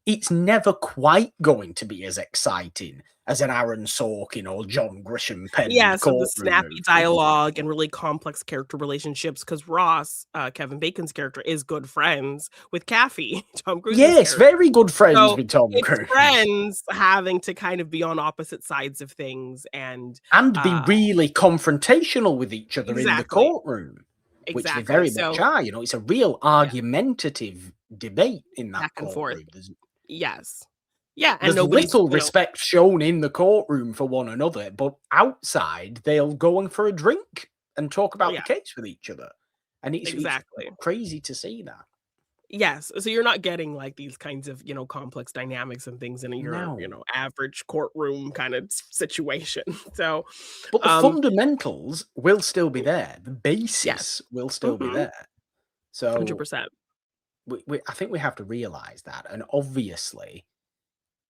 It's never quite going to be as exciting as an Aaron Sorkin or John Grisham penned so the snappy dialogue and really complex character relationships, because Ross, Kevin Bacon's character, is good friends with Kaffee, Tom Cruise's character. Very good friends with Tom Cruise. Friends having to kind of be on opposite sides of things and be really confrontational with each other in the courtroom. Which they very much are. It's a real argumentative debate in that courtroom. Yes. Yeah. And there's little respect shown in the courtroom for one another, but outside they'll go in for a drink and talk about the case with each other. And it's crazy to see that. Yes. So you're not getting like these kinds of, complex dynamics and things in your, average courtroom kind of situation. So, but the fundamentals will still be there. The basis will still be there. So 100%. I think we have to realize that. And obviously,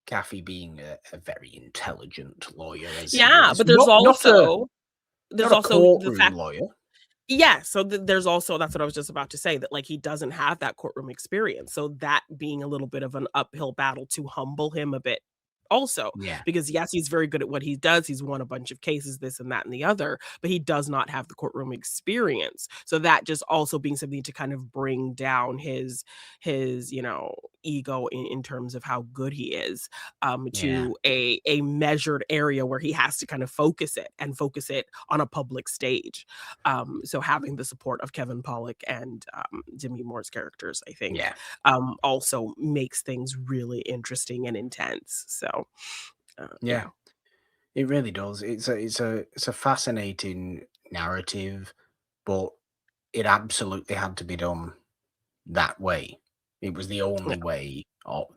Kaffee being a very intelligent lawyer. But there's also a courtroom lawyer. Yeah, so there's also, that's what I was just about to say, that like he doesn't have that courtroom experience. So that being a little bit of an uphill battle to humble him a bit also. Because yes, he's very good at what he does. He's won a bunch of cases, this and that and the other, but he does not have the courtroom experience. So that just also being something to kind of bring down his ego in terms of how good he is to a measured area where he has to kind of focus it on a public stage. So having the support of Kevin Pollak and Demi Moore's characters, I think, also makes things really interesting and intense. So it really does. It's a fascinating narrative, but it absolutely had to be done that way. It was the only way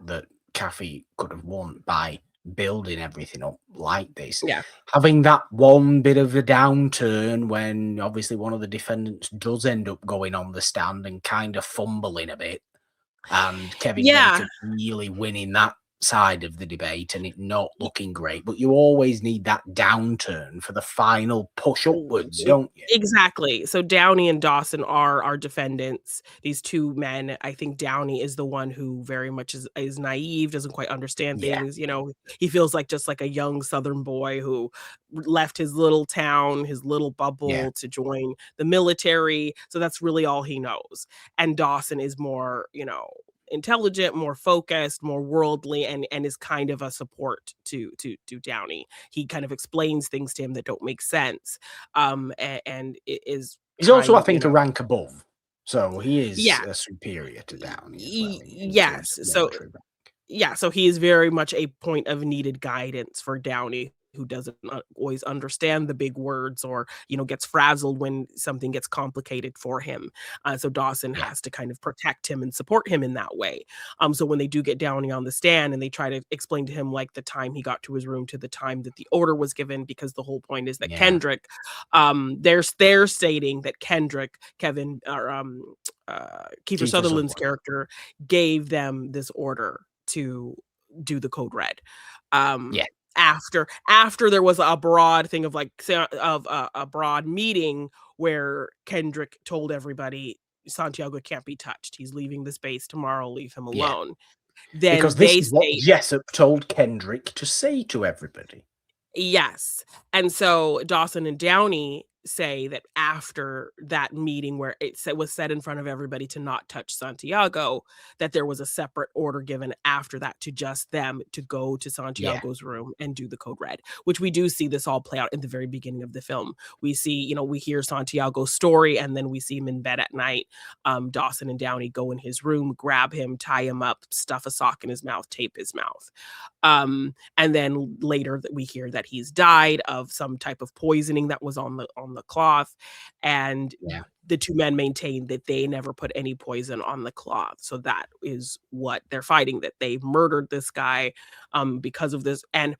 that Kaffee could have won, by building everything up like this. Having that one bit of a downturn when obviously one of the defendants does end up going on the stand and kind of fumbling a bit, and Kevin Bacon really winning that side of the debate and it not looking great. But you always need that downturn for the final push upwards, don't you? Exactly. So Downey and Dawson are our defendants, these two men. I think Downey is the one who very much is naive, doesn't quite understand things. He feels like just like a young Southern boy who left his little town, his little bubble to join the military. So that's really all he knows. And Dawson is more, intelligent, more focused, more worldly, and is kind of a support to Downey. He kind of explains things to him that don't make sense. And he's also, I think, a rank above. So he is superior to Downey as well. So he is very much a point of needed guidance for Downey, who doesn't always understand the big words or, gets frazzled when something gets complicated for him. So Dawson has to kind of protect him and support him in that way. So when they do get Downey on the stand and they try to explain to him like the time he got to his room to the time that the order was given, because the whole point is that Kendrick, they're stating that Kendrick, Kevin, or Kiefer Sutherland's character, gave them this order to do the code red. After there was a broad thing of a broad meeting where Kendrick told everybody Santiago can't be touched. He's leaving the space tomorrow. Leave him alone. Then because this is what Jessup told Kendrick to say to everybody. Yes. And so Dawson and Downey say that after that meeting where was said in front of everybody to not touch Santiago, that there was a separate order given after that to just them to go to Yeah. Santiago's room and do the code red, which we do see this all play out in the very beginning of the film. We see, we hear Santiago's story, and then we see him in bed at night. Dawson and Downey go in his room, grab him, tie him up, stuff a sock in his mouth, tape his mouth. And then later that we hear that he's died of some type of poisoning that was on the cloth, and Yeah. the two men maintain that they never put any poison on the cloth. So that is what they're fighting, that they murdered this guy because of this. And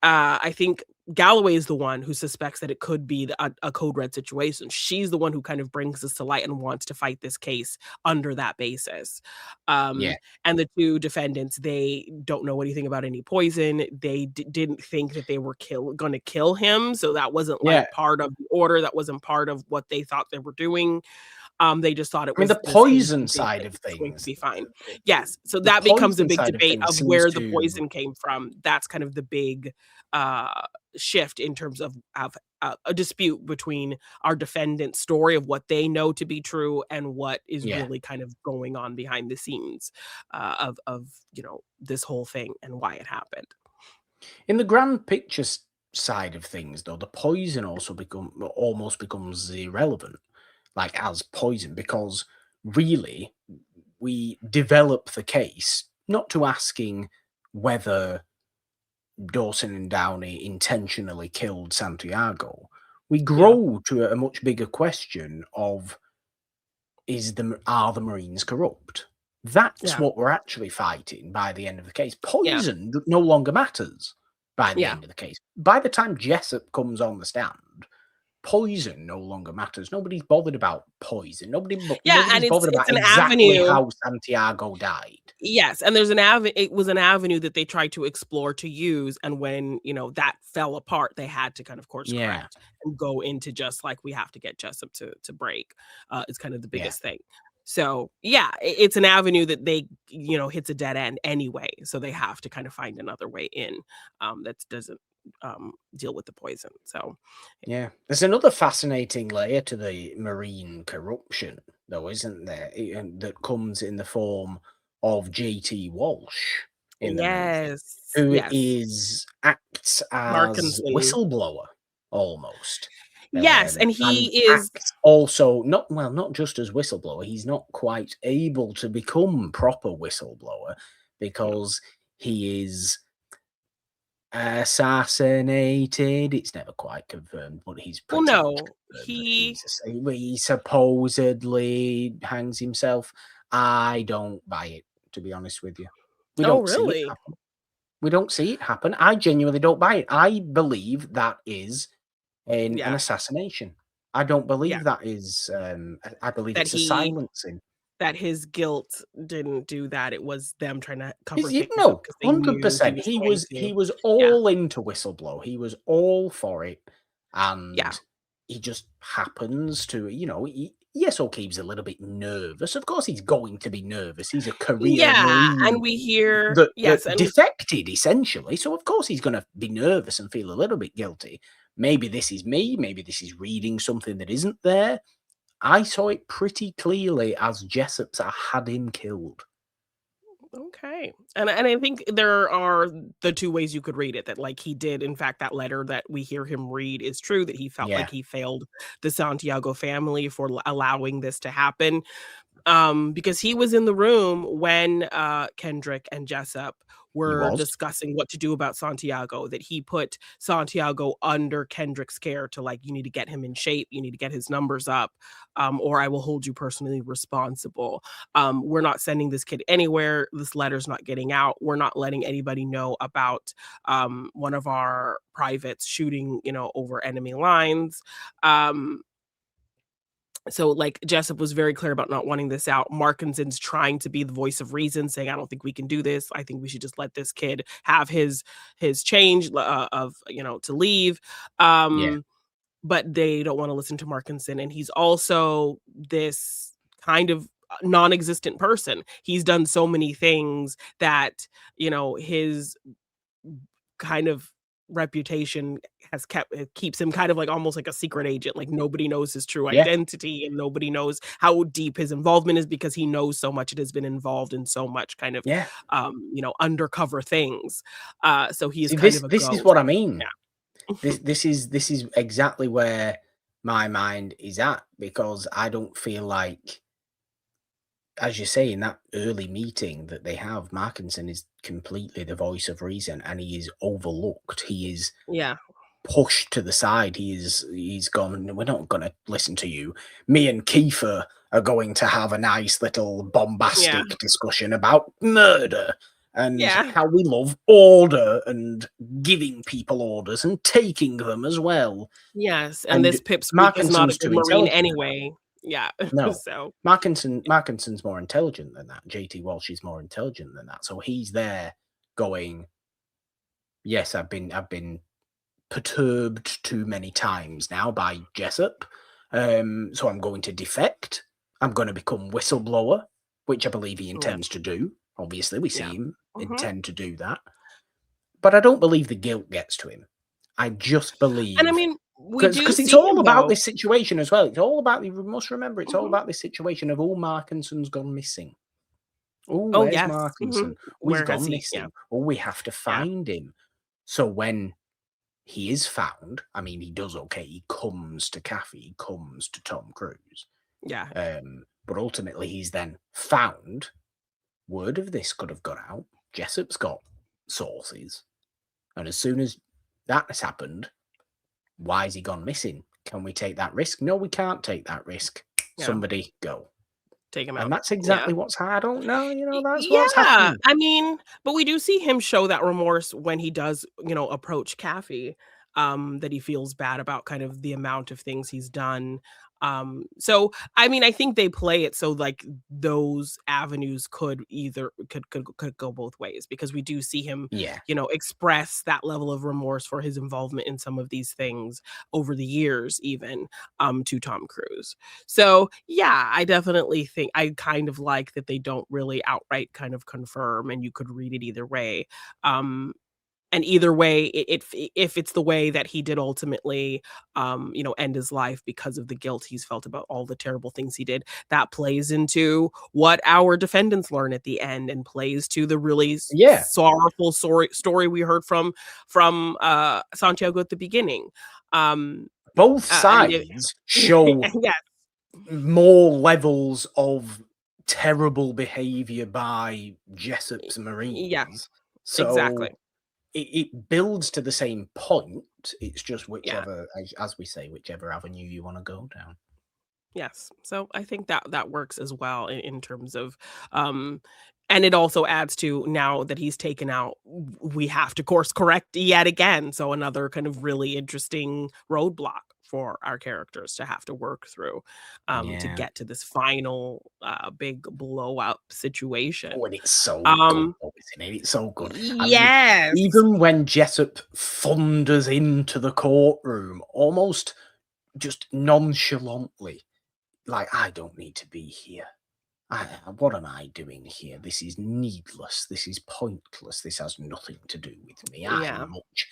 I think Galloway is the one who suspects that it could be a code red situation. She's the one who kind of brings this to light and wants to fight this case under that basis. Yeah. And the two defendants, they don't know anything about any poison. They didn't think that they were going to kill him. So that wasn't Yeah. like part of the order. That wasn't part of what they thought they were doing. They just thought it I mean, was the poison side of going to things, be fine. Yes. So the that becomes a poison big side of debate things of seems where the to poison came from. That's kind of the big shift in terms of a dispute between our defendant's story of what they know to be true and what is Yeah. really kind of going on behind the scenes of this whole thing and why it happened. In the grand picture side of things, though, the poison also almost becomes irrelevant, like as poison, because really we develop the case not to asking whether Dawson and Downey intentionally killed Santiago. We Yeah. grow to a much bigger question of are the Marines corrupt? That's Yeah. what we're actually fighting by the end of the case. Yeah. Poison no longer matters by the Yeah. end of the case. By the time Jessup comes on the stand, poison no longer matters. Nobody's bothered about poison. Yeah. And Nobody's bothered it's about an exactly avenue. how Santiago died. Yes, and it was an avenue that they tried to explore to use, and when, that fell apart, they had to kind of course Yeah, correct and go into just like, we have to get Jessup to break, is kind of the yeah. biggest thing. So, yeah, it's an avenue that they, hits a dead end anyway, so they have to kind of find another way in, that doesn't, deal with the poison, so Yeah, there's another fascinating layer to the Marine corruption, though, isn't there? And that comes in the form of JT Walsh in the movie, yes, who yes. acts as Markinson. whistleblower almost, Yes, and and he is. acts also not just as whistleblower. He's not quite able to become proper whistleblower because he is assassinated. It's never quite confirmed, but he's Well, pretty much no, confirmed that he he supposedly hangs himself. I don't buy it, to be honest with you. We oh, don't see it really? happen. We don't see it happen. I genuinely don't buy it. I believe that is an Yeah, assassination. I don't yeah. believe that is. I believe That it's a he silencing. that his guilt didn't do that, it was them trying to cover Is it? things up No, because they knew he 100%. was going He to. was Yeah, all into whistleblow. He was all for it, yeah. and he just happens to, yes, okay, he's a little bit nervous. Of course, he's going to be nervous. He's a career Yeah, and Marine we hear that yes, and defected essentially. So of course he's going to be nervous and feel a little bit guilty. Maybe this is me. Maybe this is reading something that isn't there. I saw it pretty clearly as Jessup's had him killed. okay. And I think there are the two ways you could read it, that, like, he did, in fact, that letter that we hear him read is true, that he felt Yeah, like he failed the Santiago family for allowing this to happen. Because he was in the room when Kendrick and Jessup he were was. discussing what to do about Santiago, that he put Santiago under Kendrick's care to, like, you need to get him in shape, you need to get his numbers up, or I will hold you personally responsible. We're not sending this kid anywhere. This letter's not getting out. We're not letting anybody know about one of our privates shooting, over enemy lines. Um, so, like, Jessup was very clear about not wanting this out. Markinson's trying to be the voice of reason, saying, "I don't think we can do this. I think we should just let this kid have his change of to leave." Yeah, But they don't want to listen to Markinson, and he's also this kind of non-existent person. He's done so many things that his kind of reputation has kept it keeps him kind of like almost like a secret agent. Like nobody knows his true Yeah, identity and nobody knows how deep his involvement is because he knows so much. It has been involved in so much kind of yeah. undercover things. So he is See, kind this of a this is ghost. what I mean. Yeah. This is exactly where my mind is at, because I don't feel like, as you say, in that early meeting that they have, Markinson is completely the voice of reason, and he is overlooked. He is Yeah. pushed to the side. He's gone, we're not going to listen to you. Me and Kiefer are going to have a nice little Yeah. bombastic discussion about murder and Yeah. how we love order and giving people orders and taking them as well. Yes, and And this pipsqueak is not a Markinson's good too Marine intelligent for anyway. Yeah. that. No. So, Markinson's more intelligent than that. JT Walsh is more intelligent than that. So he's there going, yes, I've been perturbed too many times now by Jessup. So I'm going to defect. I'm going to become whistleblower, which I believe he yeah. intends to do. Obviously, we see Yeah. him Mhm. intend to do that. But I don't believe the guilt gets to him. I just And I believe, mean, we do because it's see all him about though. this situation as well. It's all about, you must remember, it's all Mhm. about this situation of, oh, Markinson's gone missing. Oh, Oh, where's yes. Mhm. Markinson? Oh, he's Where has gone he yeah, missing. Oh, we have to yeah, find him. So when he is found, I mean, he does okay. He comes to Kathy, he comes to Tom Cruise. yeah, But ultimately, he's then found. Word of this could have got out. Jessup's got sources. And as soon as that has happened, why has he gone missing? Can we take that risk? No, we can't take that risk. yeah. Somebody go. Take him And out. that's Yeah. exactly what's, I don't know, that's what's Yeah, happened. I mean, but we do see him show that remorse when he does, approach Kathy, that he feels bad about kind of the amount of things he's done. So I mean, I think they play it so like those avenues could either could go both ways because we do see him, Yeah. express that level of remorse for his involvement in some of these things over the years, even to Tom Cruise. So, yeah, I definitely think I kind of like that they don't really outright kind of confirm, and you could read it either way. Um, and either way, if it's the way that he did ultimately, end his life because of the guilt he's felt about all the terrible things he did, that plays into what our defendants learn at the end, and plays to the really Yeah. sorrowful story we heard from Santiago at the beginning. Um, Both and if sides show yeah, more levels of terrible behavior by Jessup's yeah, Marines. exactly. So it builds to the same point. It's just Yeah. whichever, as we say, whichever avenue you want to go down. Yes. So I think that that works as well in terms of um and it also adds to now that he's taken out, we have to course correct yet again. So another kind of really interesting roadblock for our characters to have to work through to Yeah. get to this final big blow up situation. Oh, and it's so good, Um though, isn't it? It's so good. I mean, yes. even when Jessup thunders into the courtroom, almost just nonchalantly, like, I don't need to be here. What am I doing here? This is needless. This is pointless. This has nothing to do with me. Yeah. I'm much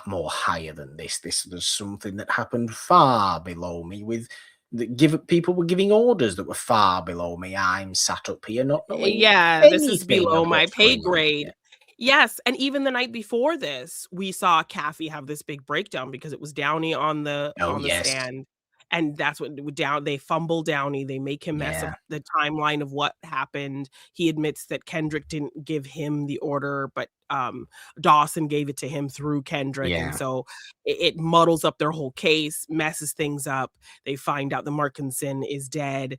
more higher than this. There's something that happened far below me. With that, give people were giving orders that were far below me. I'm sat up here not knowing Yeah, this is anything below of my what's pay going on here. grade. Yes, and even the night before this, we saw Kathy have this big breakdown because it was Downey Oh on the yes, stand, and that's what they fumble Downey, they make him mess up yeah, the timeline of what happened. He admits that Kendrick didn't give him the order, but, Dawson gave it to him through Kendrick, and yeah, so it muddles up their whole case, messes things up. They find out the Markinson is dead.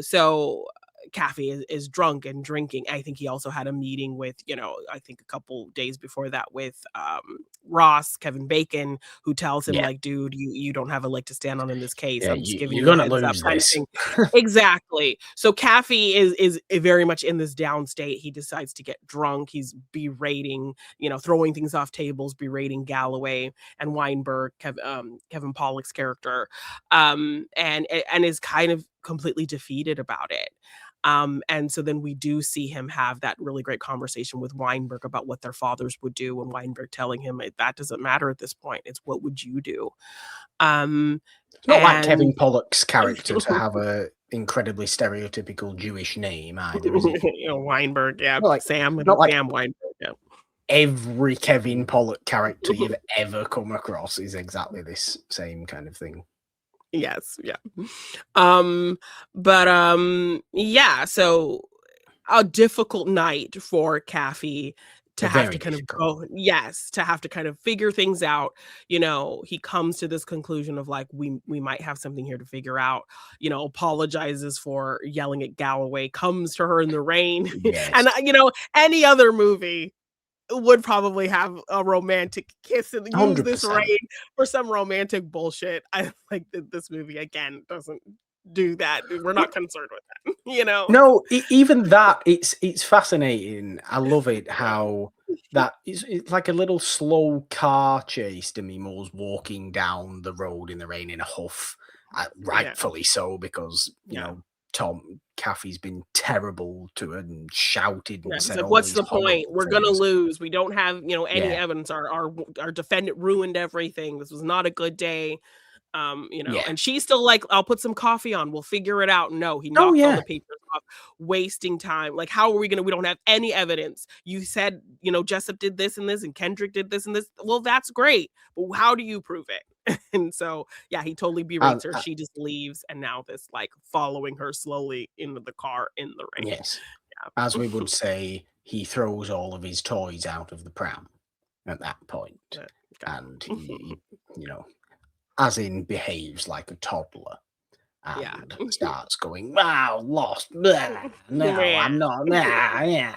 So Kathy is drunk and drinking. I think he also had a meeting with, I think a couple days before that with Ross, Kevin Bacon, who tells him yeah, like, dude, you don't have a leg to stand on in this case. yeah. I'm just giving You're you a gonna heads up lose kind of this. thing. Exactly. So Kathy is very much in this down state. He decides to get drunk. He's berating, throwing things off tables, berating Galloway and Weinberg, Kevin Pollak's character, and is kind of completely defeated about it. And so then we do see him have that really great conversation with Weinberg about what their fathers would do, and Weinberg telling him that doesn't matter at this point. It's what would you do? It's not like Kevin And Pollak's character to have a incredibly stereotypical Jewish name either, is it? Weinberg, yeah, Not like Sam not like Weinberg, yeah. every Kevin Pollak character you've ever come across is exactly this same kind of thing. Yes, yeah. Yeah, so a difficult night for Kaffee to have Very to kind of difficult. to have to kind of figure things out. He comes to this conclusion of like, we might have something here to figure out, apologizes for yelling at Galloway, comes to her in the rain. Yes. And any other movie would probably have a romantic kiss and use this 100%. rain for some romantic bullshit. I like that this movie again doesn't do that. We're not concerned with that, No, even that, it's fascinating. I love it how that it's like a little slow car chase. Demi Moore's walking down the road in the rain in a huff, rightfully so, because Tom Caffey's been terrible to her and shouted Yeah, and he's said like, all "What's these the horrible point? We're gonna things. lose. We don't have, any Yeah, evidence. Our defendant ruined everything. This was not a good day." yeah. And she's still like, "I'll put some coffee on. We'll figure it out." No, he Oh knocks all yeah. the papers off, wasting time. Like, how are we don't have any evidence. You said, Jessup did this and this, and Kendrick did this and this. Well, that's great, but how do you prove it? And so, yeah, he totally And, berates her. She just leaves, and now this like following her slowly into the car in the rain. yes, as Yeah. we would say, he throws all of his toys out of the pram at that point, Yeah, and okay. he as in behaves like a toddler Yeah. and starts going, "Wow, lost. Blah, no, Yeah. I'm not. Nah, yeah,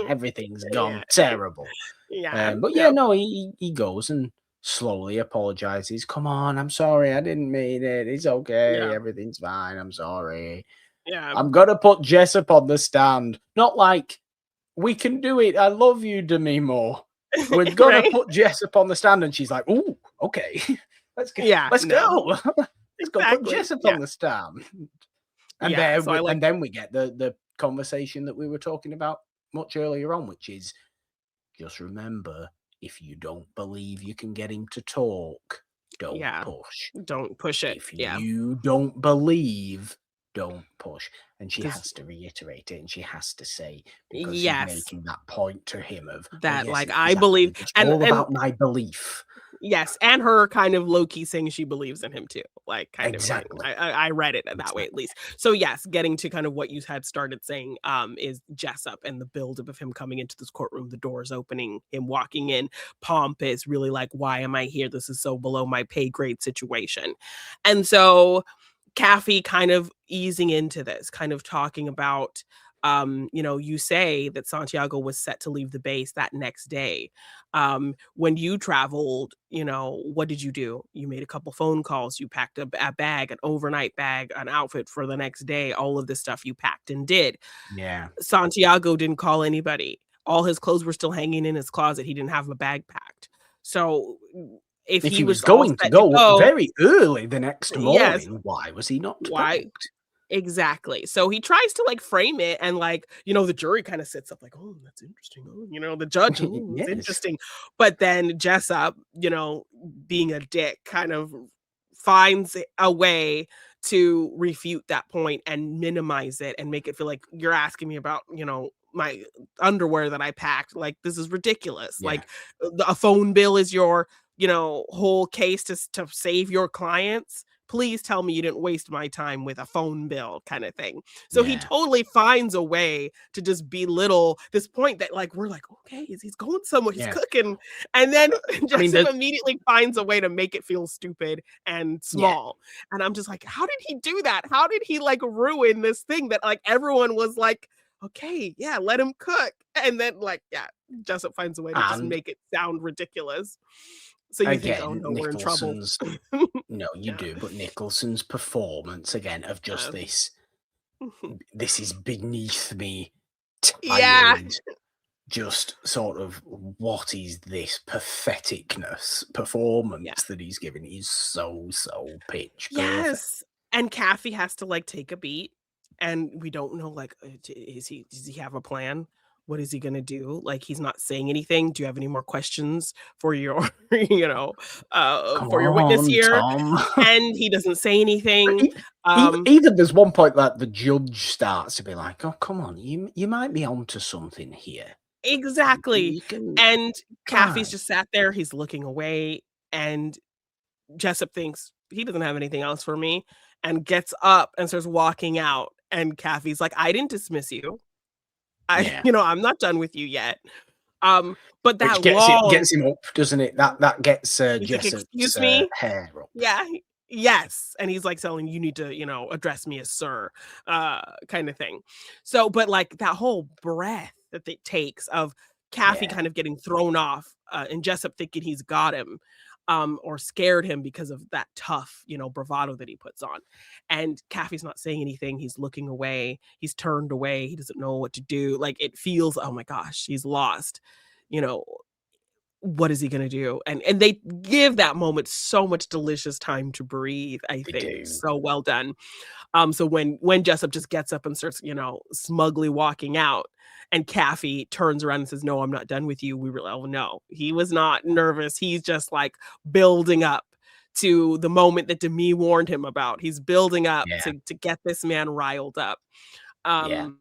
everything's Yeah. gone terrible." Yeah. But yeah, Yep. no, he goes and slowly apologizes. "Come on, I'm sorry. I didn't mean it. It's okay. Yeah. Everything's fine. I'm sorry. Yeah. I'm gonna put Jessup on the stand. Not like we can do it. I love you, Demi Moore. We're gonna Right? put Jessup on the stand." And she's like, "Ooh, okay, let's go. Yeah. Let's No. go. Let's go put Exactly. Jessup Yeah. on the stand." And Yeah. there, So I like and then we get the conversation that we were talking about much earlier on, which is just remember, if you don't believe you can get him to talk, don't yeah. push. Don't push it. If Yeah. you don't believe, don't push. And she 'Cause has to reiterate it, and she has to say, because she's yes, making that point to him of, "Oh that yes, like it I is believe, actually just all and about my belief." yes, and her kind of low key saying she believes in him too, like kind of thing. Exactly. I read it that way at Exactly. least. So yes, getting to kind of what you had started saying, is Jessup and the buildup of him coming into this courtroom, the doors opening, him walking in, pompous, really like, why am I here? This is so below my pay grade situation, and so Kaffee kind of easing into this, kind of talking about, you say that Santiago was set to leave the base that next day. When you traveled, what did you do? You made a couple phone calls, you packed a bag, an overnight bag, an outfit for the next day, all of this stuff you packed and did. Yeah. Santiago didn't call anybody. All his clothes were still hanging in his closet. He didn't have a bag packed. So if If he he was was all going to set to go go, very early the next yes, morning, why was he not why packed? exactly. So he tries to like frame it and like, the jury kind of sits up like, "Oh, that's interesting." Oh, the judge, "Oh, it's Yes. interesting." But then Jessup, being a dick, kind of finds a way to refute that point and minimize it and make it feel like you're asking me about, my underwear that I packed. Like, this is ridiculous. Yeah. Like, a phone bill is your, whole case to save your clients. Please tell me you didn't waste my time with a phone bill kind of thing. So he Yeah. totally finds a way to just belittle this point that like we're like, okay, he's going somewhere, he's Yeah. cooking. And then I mean, Jessup immediately finds a way to make it feel stupid and yeah. small. And I'm just like, how did he do that? How did he like ruin this thing that like everyone was like, okay, yeah, let him cook. And then like, yeah, Jessup finds a way to just And make it sound ridiculous. So you think, oh again, no, we're in trouble. Nicholson's no, you Yeah. do, but Nicholson's performance again of just Yeah. this is beneath me, Yeah. tired, just sort of what is this patheticness Yeah. performance that he's giving is so pitch perfect. Yes. And Kaffee has to like take a beat and we don't know, like, does he have a plan? What is he gonna do? Like, he's not saying anything. Do you have any more questions for your, Come for your witness on, here? Tom. And he doesn't say anything. Even there's one point that the judge starts to be like, "Oh, come on, you might be onto something here." Exactly. You can And come Caffey's on. just sat there, he's looking away, and Jessup thinks, "He doesn't have anything else for me," and gets up and starts walking out, and Caffey's like, "I didn't dismiss you. Yeah. I'm not done with you yet." But Which that long gets him up, doesn't it? That gets he's like, Jessup's "Excuse me?" hair up. Yeah, yes, and he's, like, telling, "You need to, address me as sir," kinda thing. So, but, like, that whole breath that it takes of Caffey Yeah, kind of getting thrown off, and Jessup thinking he's got him, or scared him because of that tough, bravado that he puts on, and Caffey's not saying anything, he's looking away, he's turned away, he doesn't know what to do, like, it feels, "Oh my gosh, he's lost," you know, what is he gonna do? And they give that moment so much delicious time to breathe, I they think. do. So well done. So when Jessup just gets up and starts, smugly walking out, and Caffey turns around and says, "No, I'm not done with you," we were like, "Oh, no." He was not nervous. He's just, like, building up to the moment that Demi warned him about. He's building up Yeah, to get this man riled up. yeah. Um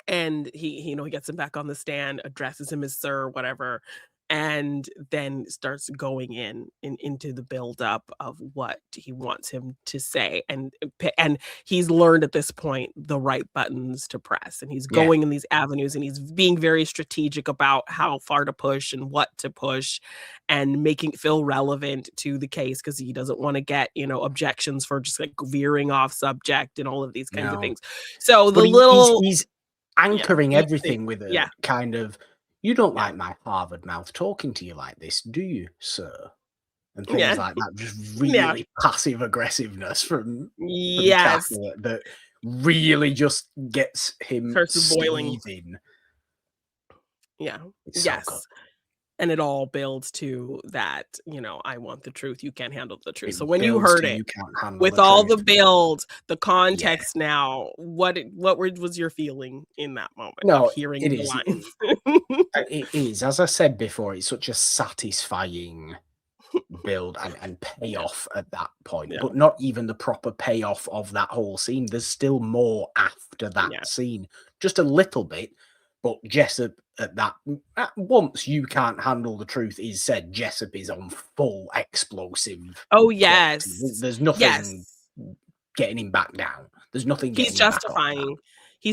and he gets him back on the stand, addresses him as sir, whatever, and then starts going into the buildup of what he wants him to say, and he's learned at this point the right buttons to press, and he's Yeah. going in these avenues, and he's being very strategic about how far to push and what to push, and making it feel relevant to the case because he doesn't want to get objections for just like veering off subject and all of these kinds of No. things. So But the little he's yeah, anchoring each thing. everything with Yeah, a kind of, "You don't yeah, like my Harvard mouth talking to you like this, do you, sir?" And things yeah, like that, just yeah. really passive aggressiveness from Yes. Catholic that really just gets him Starts boiling. seething. Yeah. It's so good. Yes. And it all builds to that, "I want the truth, you can't handle the truth." It So when you builds heard to it, "You can't handle with the all truth." the build, the Yeah. context now, what was your feeling in that moment of No, it hearing the is. lines? It is. As I said before, it's such a satisfying build and Yeah, payoff at that point, yeah, but not even the proper payoff of that whole scene. There's still more after that yeah, scene, just a little bit. But Jessup once "You can't handle the truth" is said, Jessup is on full explosive Oh, quality. yes. There's nothing Yes. getting him back down. There's nothing He's getting him back off that.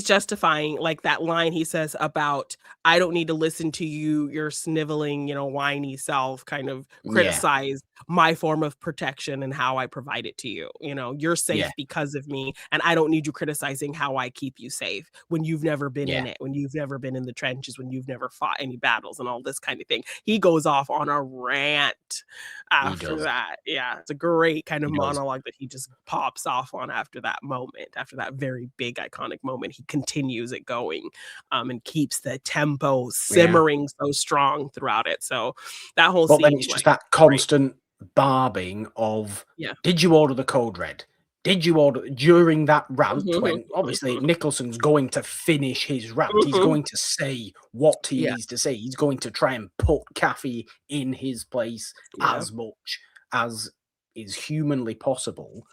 justifying, like, that line he says about, "I don't need to listen to you, your sniveling, whiny self kind of Yeah, criticize my form of protection and how I provide it to you, you're yeah, safe because of me, and I don't need you criticizing how I keep you safe when you've never been yeah. in it, when you've never been in the trenches, when you've never fought any battles and all this kind of thing." He goes off on a rant He after does. that. Yeah, it's a great kind of He does. monologue that he just pops off on after that moment, after that very big iconic moment. He continues it going, and keeps the tempo Yeah. simmering so strong throughout it. So that whole But then scene, it's just like, that great. constant barbing of, Yeah. "Did you order the code red? Did you order," during that rant Mhm, when obviously Nicholson's going to finish his rant. He's mhm. going to say what he Yeah, needs to say. He's going to try and put Caffey in his place yeah, as much as is humanly possible.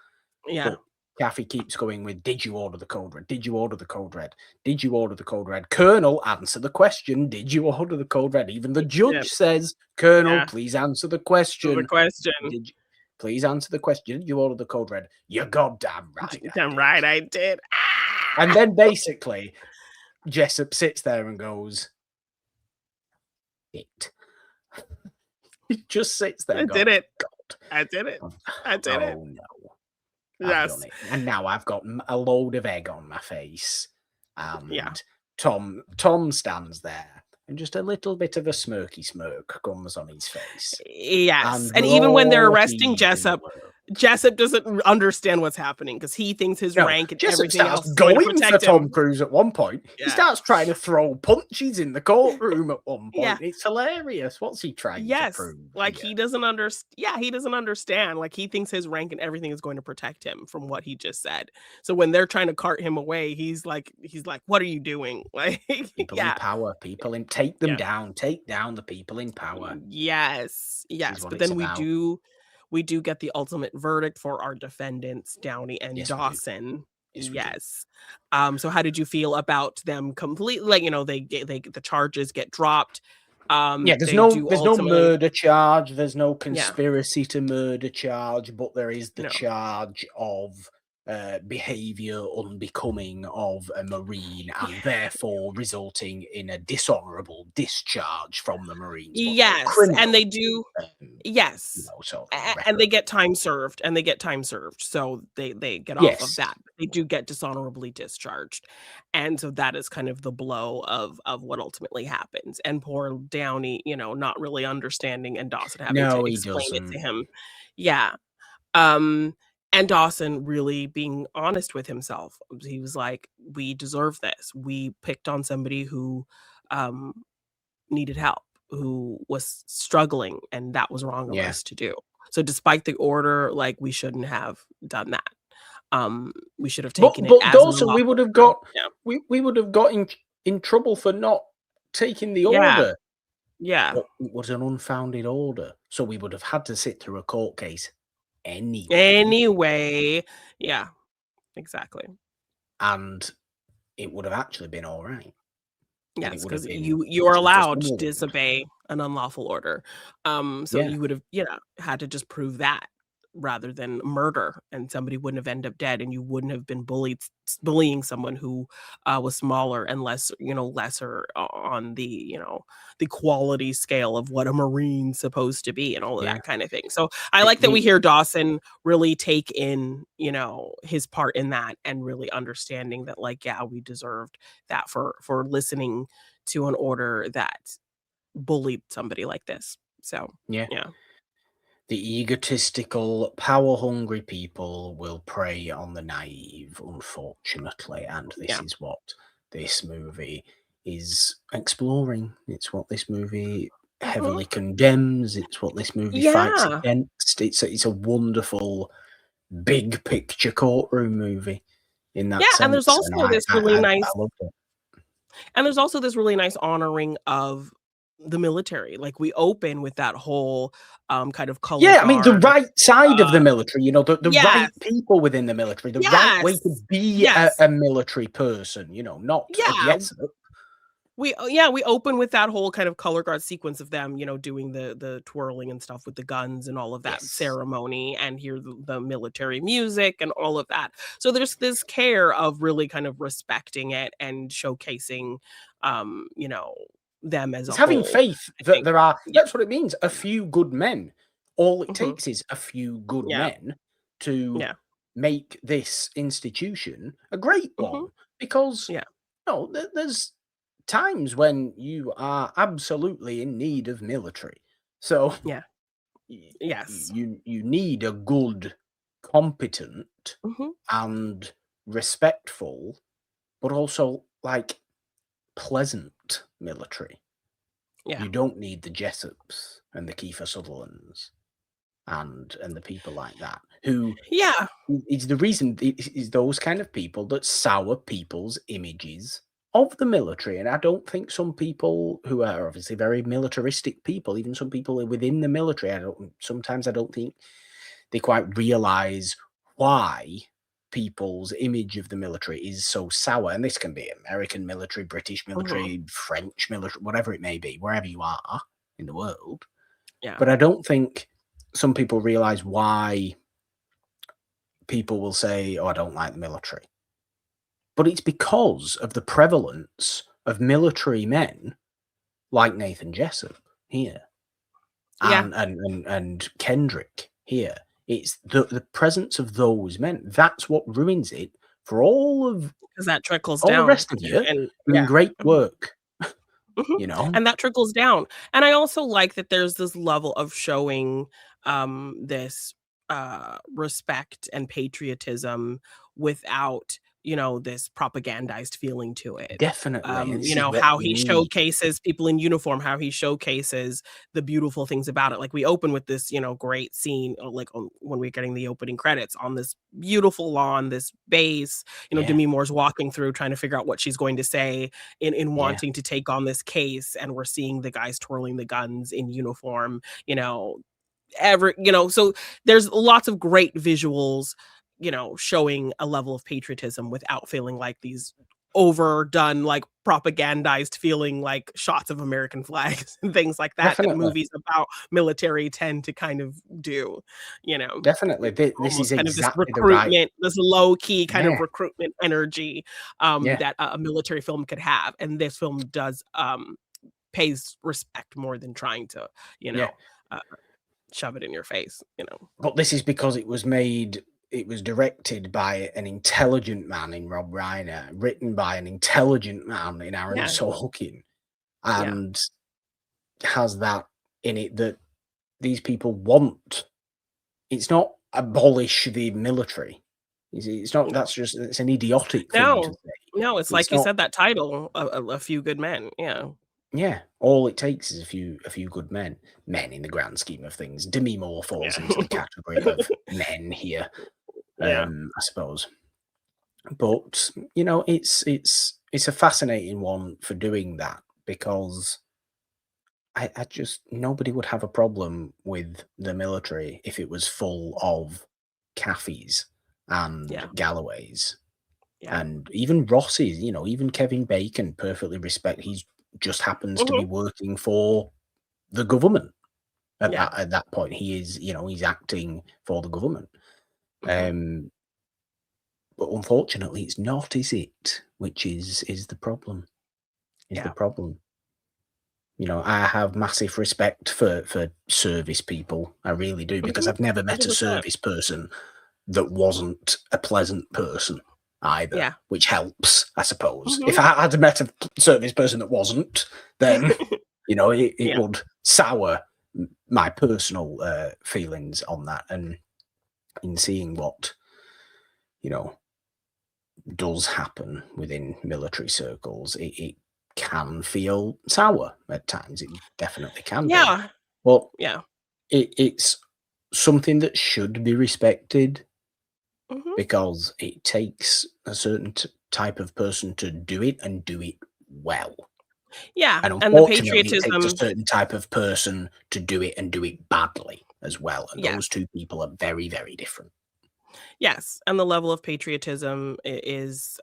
yeah, But Caffey keeps going with, "Did you order the code red? Did you order the code red? Did you order the code red? Colonel, answer the question. Did you order the code red?" Even the yeah, judge says, "Colonel, yeah. please answer the So the question. question. Did you please answer the question. Did you order the code red?" "You're goddamn right I Damn did." right I did. And Ah! then basically Jessup sits there and goes, "It." He just sits there I did going, it. "God, I did it. I did it. oh no. I've done Yes. it. And now I've got a load of egg on my face." Yeah. And Tom stands there, and just a little bit of a smirky smirk comes on his face. Yes, And and we're even when they're all arresting heaving Jessup, away. Jessup doesn't understand what's happening because he thinks his No, rank and Jessup everything starts else is going to going for protect Tom him. Cruise at one point. He Yeah. starts trying to throw punches in the courtroom at one Yeah. point. It's hilarious. What's he trying to prove? Like here? he doesn't understand. Yeah, he doesn't understand. Like he thinks his rank and everything is going to protect him from what he just said. So when they're trying to cart him away, he's like, "What are you doing?" Like, People in yeah, power, people in take them yeah. down, take down the people in power. Yes, Is what but it's then about. we do get the ultimate verdict for our defendants, Downey and Yes, we do. Dawson. Yes, we do. Yes. So how did you feel about them completely, like, the charges get dropped. Yeah, They do there's no ultimately. murder charge, there's no Yeah, conspiracy to murder charge, but there is the no. charge of behavior unbecoming of a Marine and therefore resulting in a dishonorable discharge from the Marines, but no Yes, and criminal, they do. Yes. sort of And they record. get time served, so they get off of Yes. that. They do get dishonorably discharged, and so that is kind of the blow of what ultimately happens, and poor Downey, not really understanding, and Dawson having to No, he explain it to doesn't. him. Yeah, um, and Dawson really being honest with himself. He was like, "We deserve this. We picked on somebody who, um, needed help, who was struggling, and that was wrong of Yeah. us to do. So despite the order, like, we shouldn't have done that. We should have taken it But as an Dawson, we would unlawful have order." got Yeah. we would have got in trouble for not taking the Yeah. order. Yeah. But it was an unfounded order, so we would have had to sit through a court case anyway, Anyway, yeah, exactly. and it would have actually been all right, and it Yes, would have because been you are just allowed to normal. disobey an unlawful order. So Yeah, you would have, had to just prove that rather than murder, and somebody wouldn't have ended up dead, and you wouldn't have been bullying someone who was smaller and lesser on the quality scale of what a Marine's supposed to be and all of yeah. that kind of thing. So I The like that we hear Dawson really take in, his part in that, and really understanding that, like, yeah, we deserved that for listening to an order that bullied somebody like this. So, yeah. yeah. The egotistical, power-hungry people will prey on the naive, unfortunately, and this Yeah. is what this movie is exploring. It's what this movie Mhm. heavily condemns. It's what this movie fights Yeah. against. It's a wonderful big picture courtroom movie in Yeah, that and there's sense, and also this really I nice loved it. honoring of the military. Like, we open with that whole, kind of color Yeah, I mean, the guard. right side of uh the military, the Yes. right people within the military, the right way to Yes. be Yes. a military person, not a Yeah. yes. We open with that whole kind of color guard sequence of them, doing the twirling and stuff with the guns and all of that Yes. ceremony, and hear the military music and all of that. So there's this care of really kind of respecting it and showcasing, um, you know, them as a It's having whole, faith I that think. there are Yeah. that's what it means, a few good men. All it Mhm. takes is a few good Yeah. men to Yeah. make this institution a great Mhm. one, because, Yeah. there's times when you are absolutely in need of military. So, Yeah. y Yes. you need a good, competent, Mhm. and respectful, but also, like, pleasant military. Yeah. You don't need the Jessups and the Kiefer Sutherlands and the people like that, who Yeah. is the reason it is those kind of people that sour people's images of the military. And I don't think some people who are obviously very militaristic people, even some people within the military, I don't think they quite realize why people's image of the military is so sour. And this can be American military, British Mhm. military, French military, whatever it may be, wherever you are in the world. Yeah. But I don't think some people realize why people will say, "Oh, I don't like the military." But it's because of the prevalence of military men like Nathan Jessup here, Yeah. and Kendrick here. It's the presence of those men. That's what ruins it for Because that trickles all the down, rest of you and doing yeah. great Mhm. work, Mhm. you know? And that trickles down. And I also like that there's this level of showing, this respect and patriotism without, this propagandized feeling to it. Definitely, and this is what How we he need. showcases people in uniform, how he showcases the beautiful things about it. Like, we open with this, great scene, like, when we're getting the opening credits on this beautiful lawn, this base, Yeah, Demi Moore's walking through trying to figure out what she's going to say in yeah, wanting to take on this case, and we're seeing the guys twirling the guns in uniform, so there's lots of great visuals, showing a level of patriotism without feeling like these overdone, like propagandized feeling like shots of American flags and things like that definitely, movies about military tend to kind of do, you know, definitely. This is almost kind of this exactly the right. recruitment, this low key kind of Yeah, recruitment energy, yeah, that a military film could have. And this film does, pays respect more than trying to, you yeah. know, uh, shove it in your face. But this is because it was made. It was directed by an intelligent man in Rob Reiner, written by an intelligent man in Aaron Yeah, Sorkin, yeah. and has that in it that these people want. It's not abolish the military. It's not. No. That's just. It's an idiotic thing to No. say. No, it's It's like you not. said that title, A Few Good Men, yeah. Yeah, all it takes is a few good men. Men in the grand scheme of things. Demi Moore falls Yeah. into the category of men here, Yeah. I suppose. But it's a fascinating one for doing that because I just nobody would have a problem with the military if it was full of Caffeys and Yeah. Galloways Yeah. and even Rosses. Even Kevin Bacon perfectly respect. He's just happens to be Mhm. working for the government at Yeah. that point. He is, he's acting for the government. Mhm. Um, but unfortunately, it's not, is it? Which is the problem. Is the Yeah. problem. I have massive respect for service people. I really do because Mhm. I've never met a 100%. service person that wasn't a pleasant person either, Yeah. which helps, I suppose. If Mhm. I had met a service person that wasn't, then it Yeah. would sour my personal feelings on that. And in seeing what you know does happen within military circles, it can feel sour at times. It definitely can do. Yeah. But Yeah. it's something that should be respected Mhm. because it takes a certain type of person to do it and do it well. Yeah, And and the unfortunately, it takes a patriotism. certain type of person to do it and do it badly as well. And Yes. those two people are very, very different. Yes, and the level of patriotism is,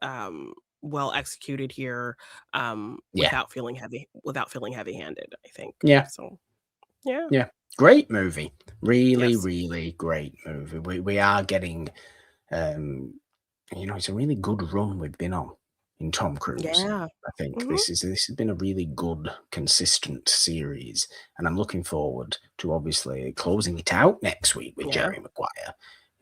well executed here, Yeah. without feeling heavy-handed, I think. Yeah. So, yeah. Yeah. Great movie. Really, Yes. really great movie. We are getting, um, it's a really good run we've been on in Tom Cruise. Yeah. I think Mhm. this has been a really good, consistent series, and I'm looking forward to obviously closing it out next week with Yeah. Jerry Maguire.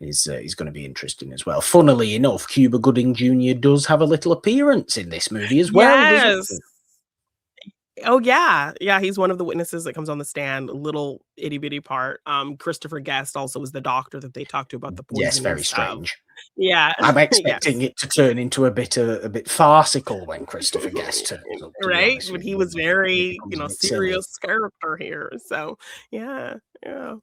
Is going to be interesting as well. Funnily enough, Cuba Gooding Jr. does have a little appearance in this movie as well, doesn't he? Yes. Oh, yeah. Yeah, he's one of the witnesses that comes on the stand, a little itty bitty part. Christopher Guest also was the doctor that they talked to about the Yes, poisoning very stuff. strange. Yeah. I'm expecting Yes. it to turn into a bit farcical when Christopher Guest turns up, to be Right? honest But with he you. was It very, becomes a bit silly. serious character here. So, yeah. Yeah.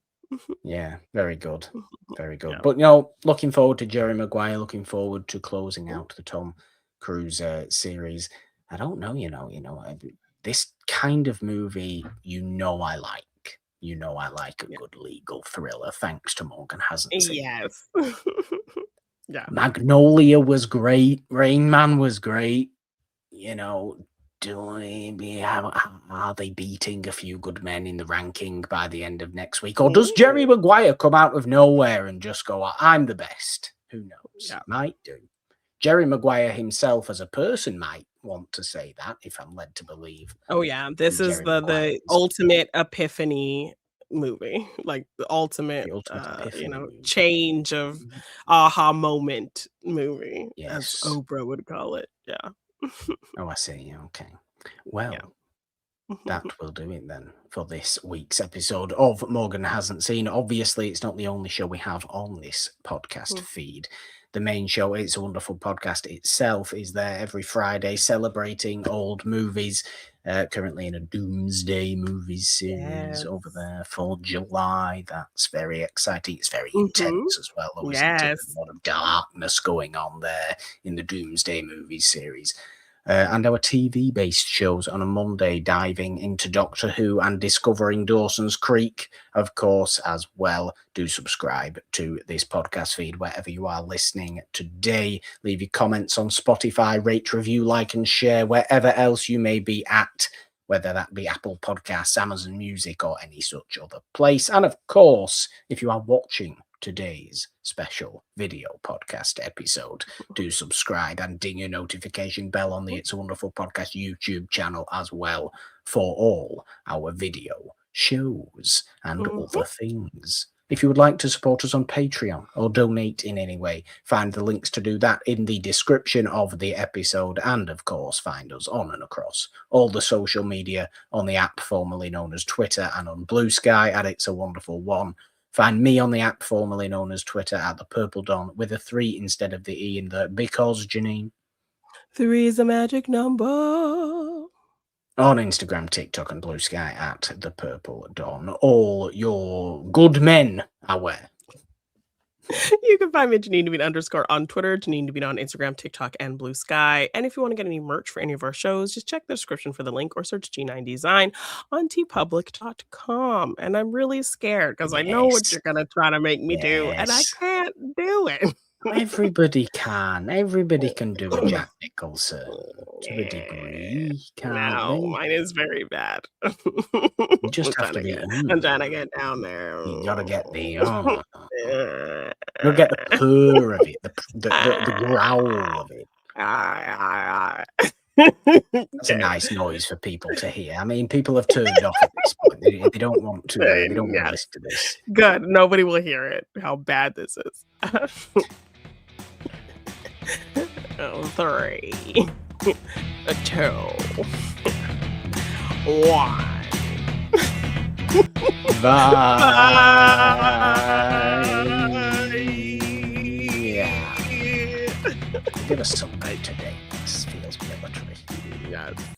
Yeah, very good. Very good. Yeah. But, looking forward to Jerry Maguire, looking forward to closing out the Tom Cruise series. I don't know, this kind of movie, I like. I like a Yeah. good legal thriller, thanks to Morgan hasn't seen. Yes. Yeah. Magnolia was great. Rain Man was great. You know, are they beating a few good men in the ranking by the end of next week? Or does Jerry Ooh. Maguire come out of nowhere and just go, I'm the best? Who knows? Yeah. Might do. Jerry Maguire himself as a person might want to say that, if I'm led to believe Oh, yeah. This who is Jerry Maguire the is. ultimate epiphany movie, like the ultimate, The ultimate epiphany movie. change of Mhm. aha moment movie, as Yes. Oprah would call it. Yeah. Oh, I see. Okay. Yeah. Well, That will do it then for this week's episode of Morgan Hasn't Seen. Obviously, it's not the only show we have on this podcast feed. The main show, It's a Wonderful Podcast itself, is there every Friday celebrating old movies. Currently in a Doomsday Movies series over there for July. That's very exciting. It's very intense as well, though, isn't it? There's a lot of darkness going on there in the Doomsday Movies series. And our TV-based shows on a Monday, diving into Doctor Who and discovering Dawson's Creek, of course, as well. Do subscribe to this podcast feed wherever you are listening today. Leave your comments on Spotify, rate, review, like, and share wherever else you may be at, whether that be Apple Podcasts, Amazon Music, or any such other place. And of course, if you are watching today's special video podcast episode, do subscribe and ding your notification bell on the It's a Wonderful Podcast YouTube channel as well for all our video shows and other things. If you would like to support us on Patreon or donate in any way, find the links to do that in the description of the episode, and of course find us on and across all the social media on the app formerly known as Twitter and on Blue Sky at It's a Wonderful One. Find me on the app formerly known as Twitter at the Purple Dawn with a 3 instead of the E in there, because, Jeannine? 3 is a magic number. On Instagram, TikTok, and Blue Sky at the Purple Dawn. All your good men are where? You can find me at Jeannine _ on Twitter, Jeannine on Instagram, TikTok, and Blue Sky. And if you want to get any merch for any of our shows, just check the description for the link or search G9 Design on tpublic.com. And I'm really scared because I know what you're going to try to make me do, and I can't do it. Everybody can. Everybody can do a Jack Nicholson to a degree, can't they? Mine is very bad. You just have to be. I'm trying to get down there. You gotta get the. You'll get the purr of it, the growl of it. That's a nice noise for people to hear. I mean, people have turned off at this point. They don't want to. They don't want to listen to this. Good. Nobody will hear it. How bad this is. 3, 2, 1. Bye. Yeah. Give us some note today. This feels military. Yes.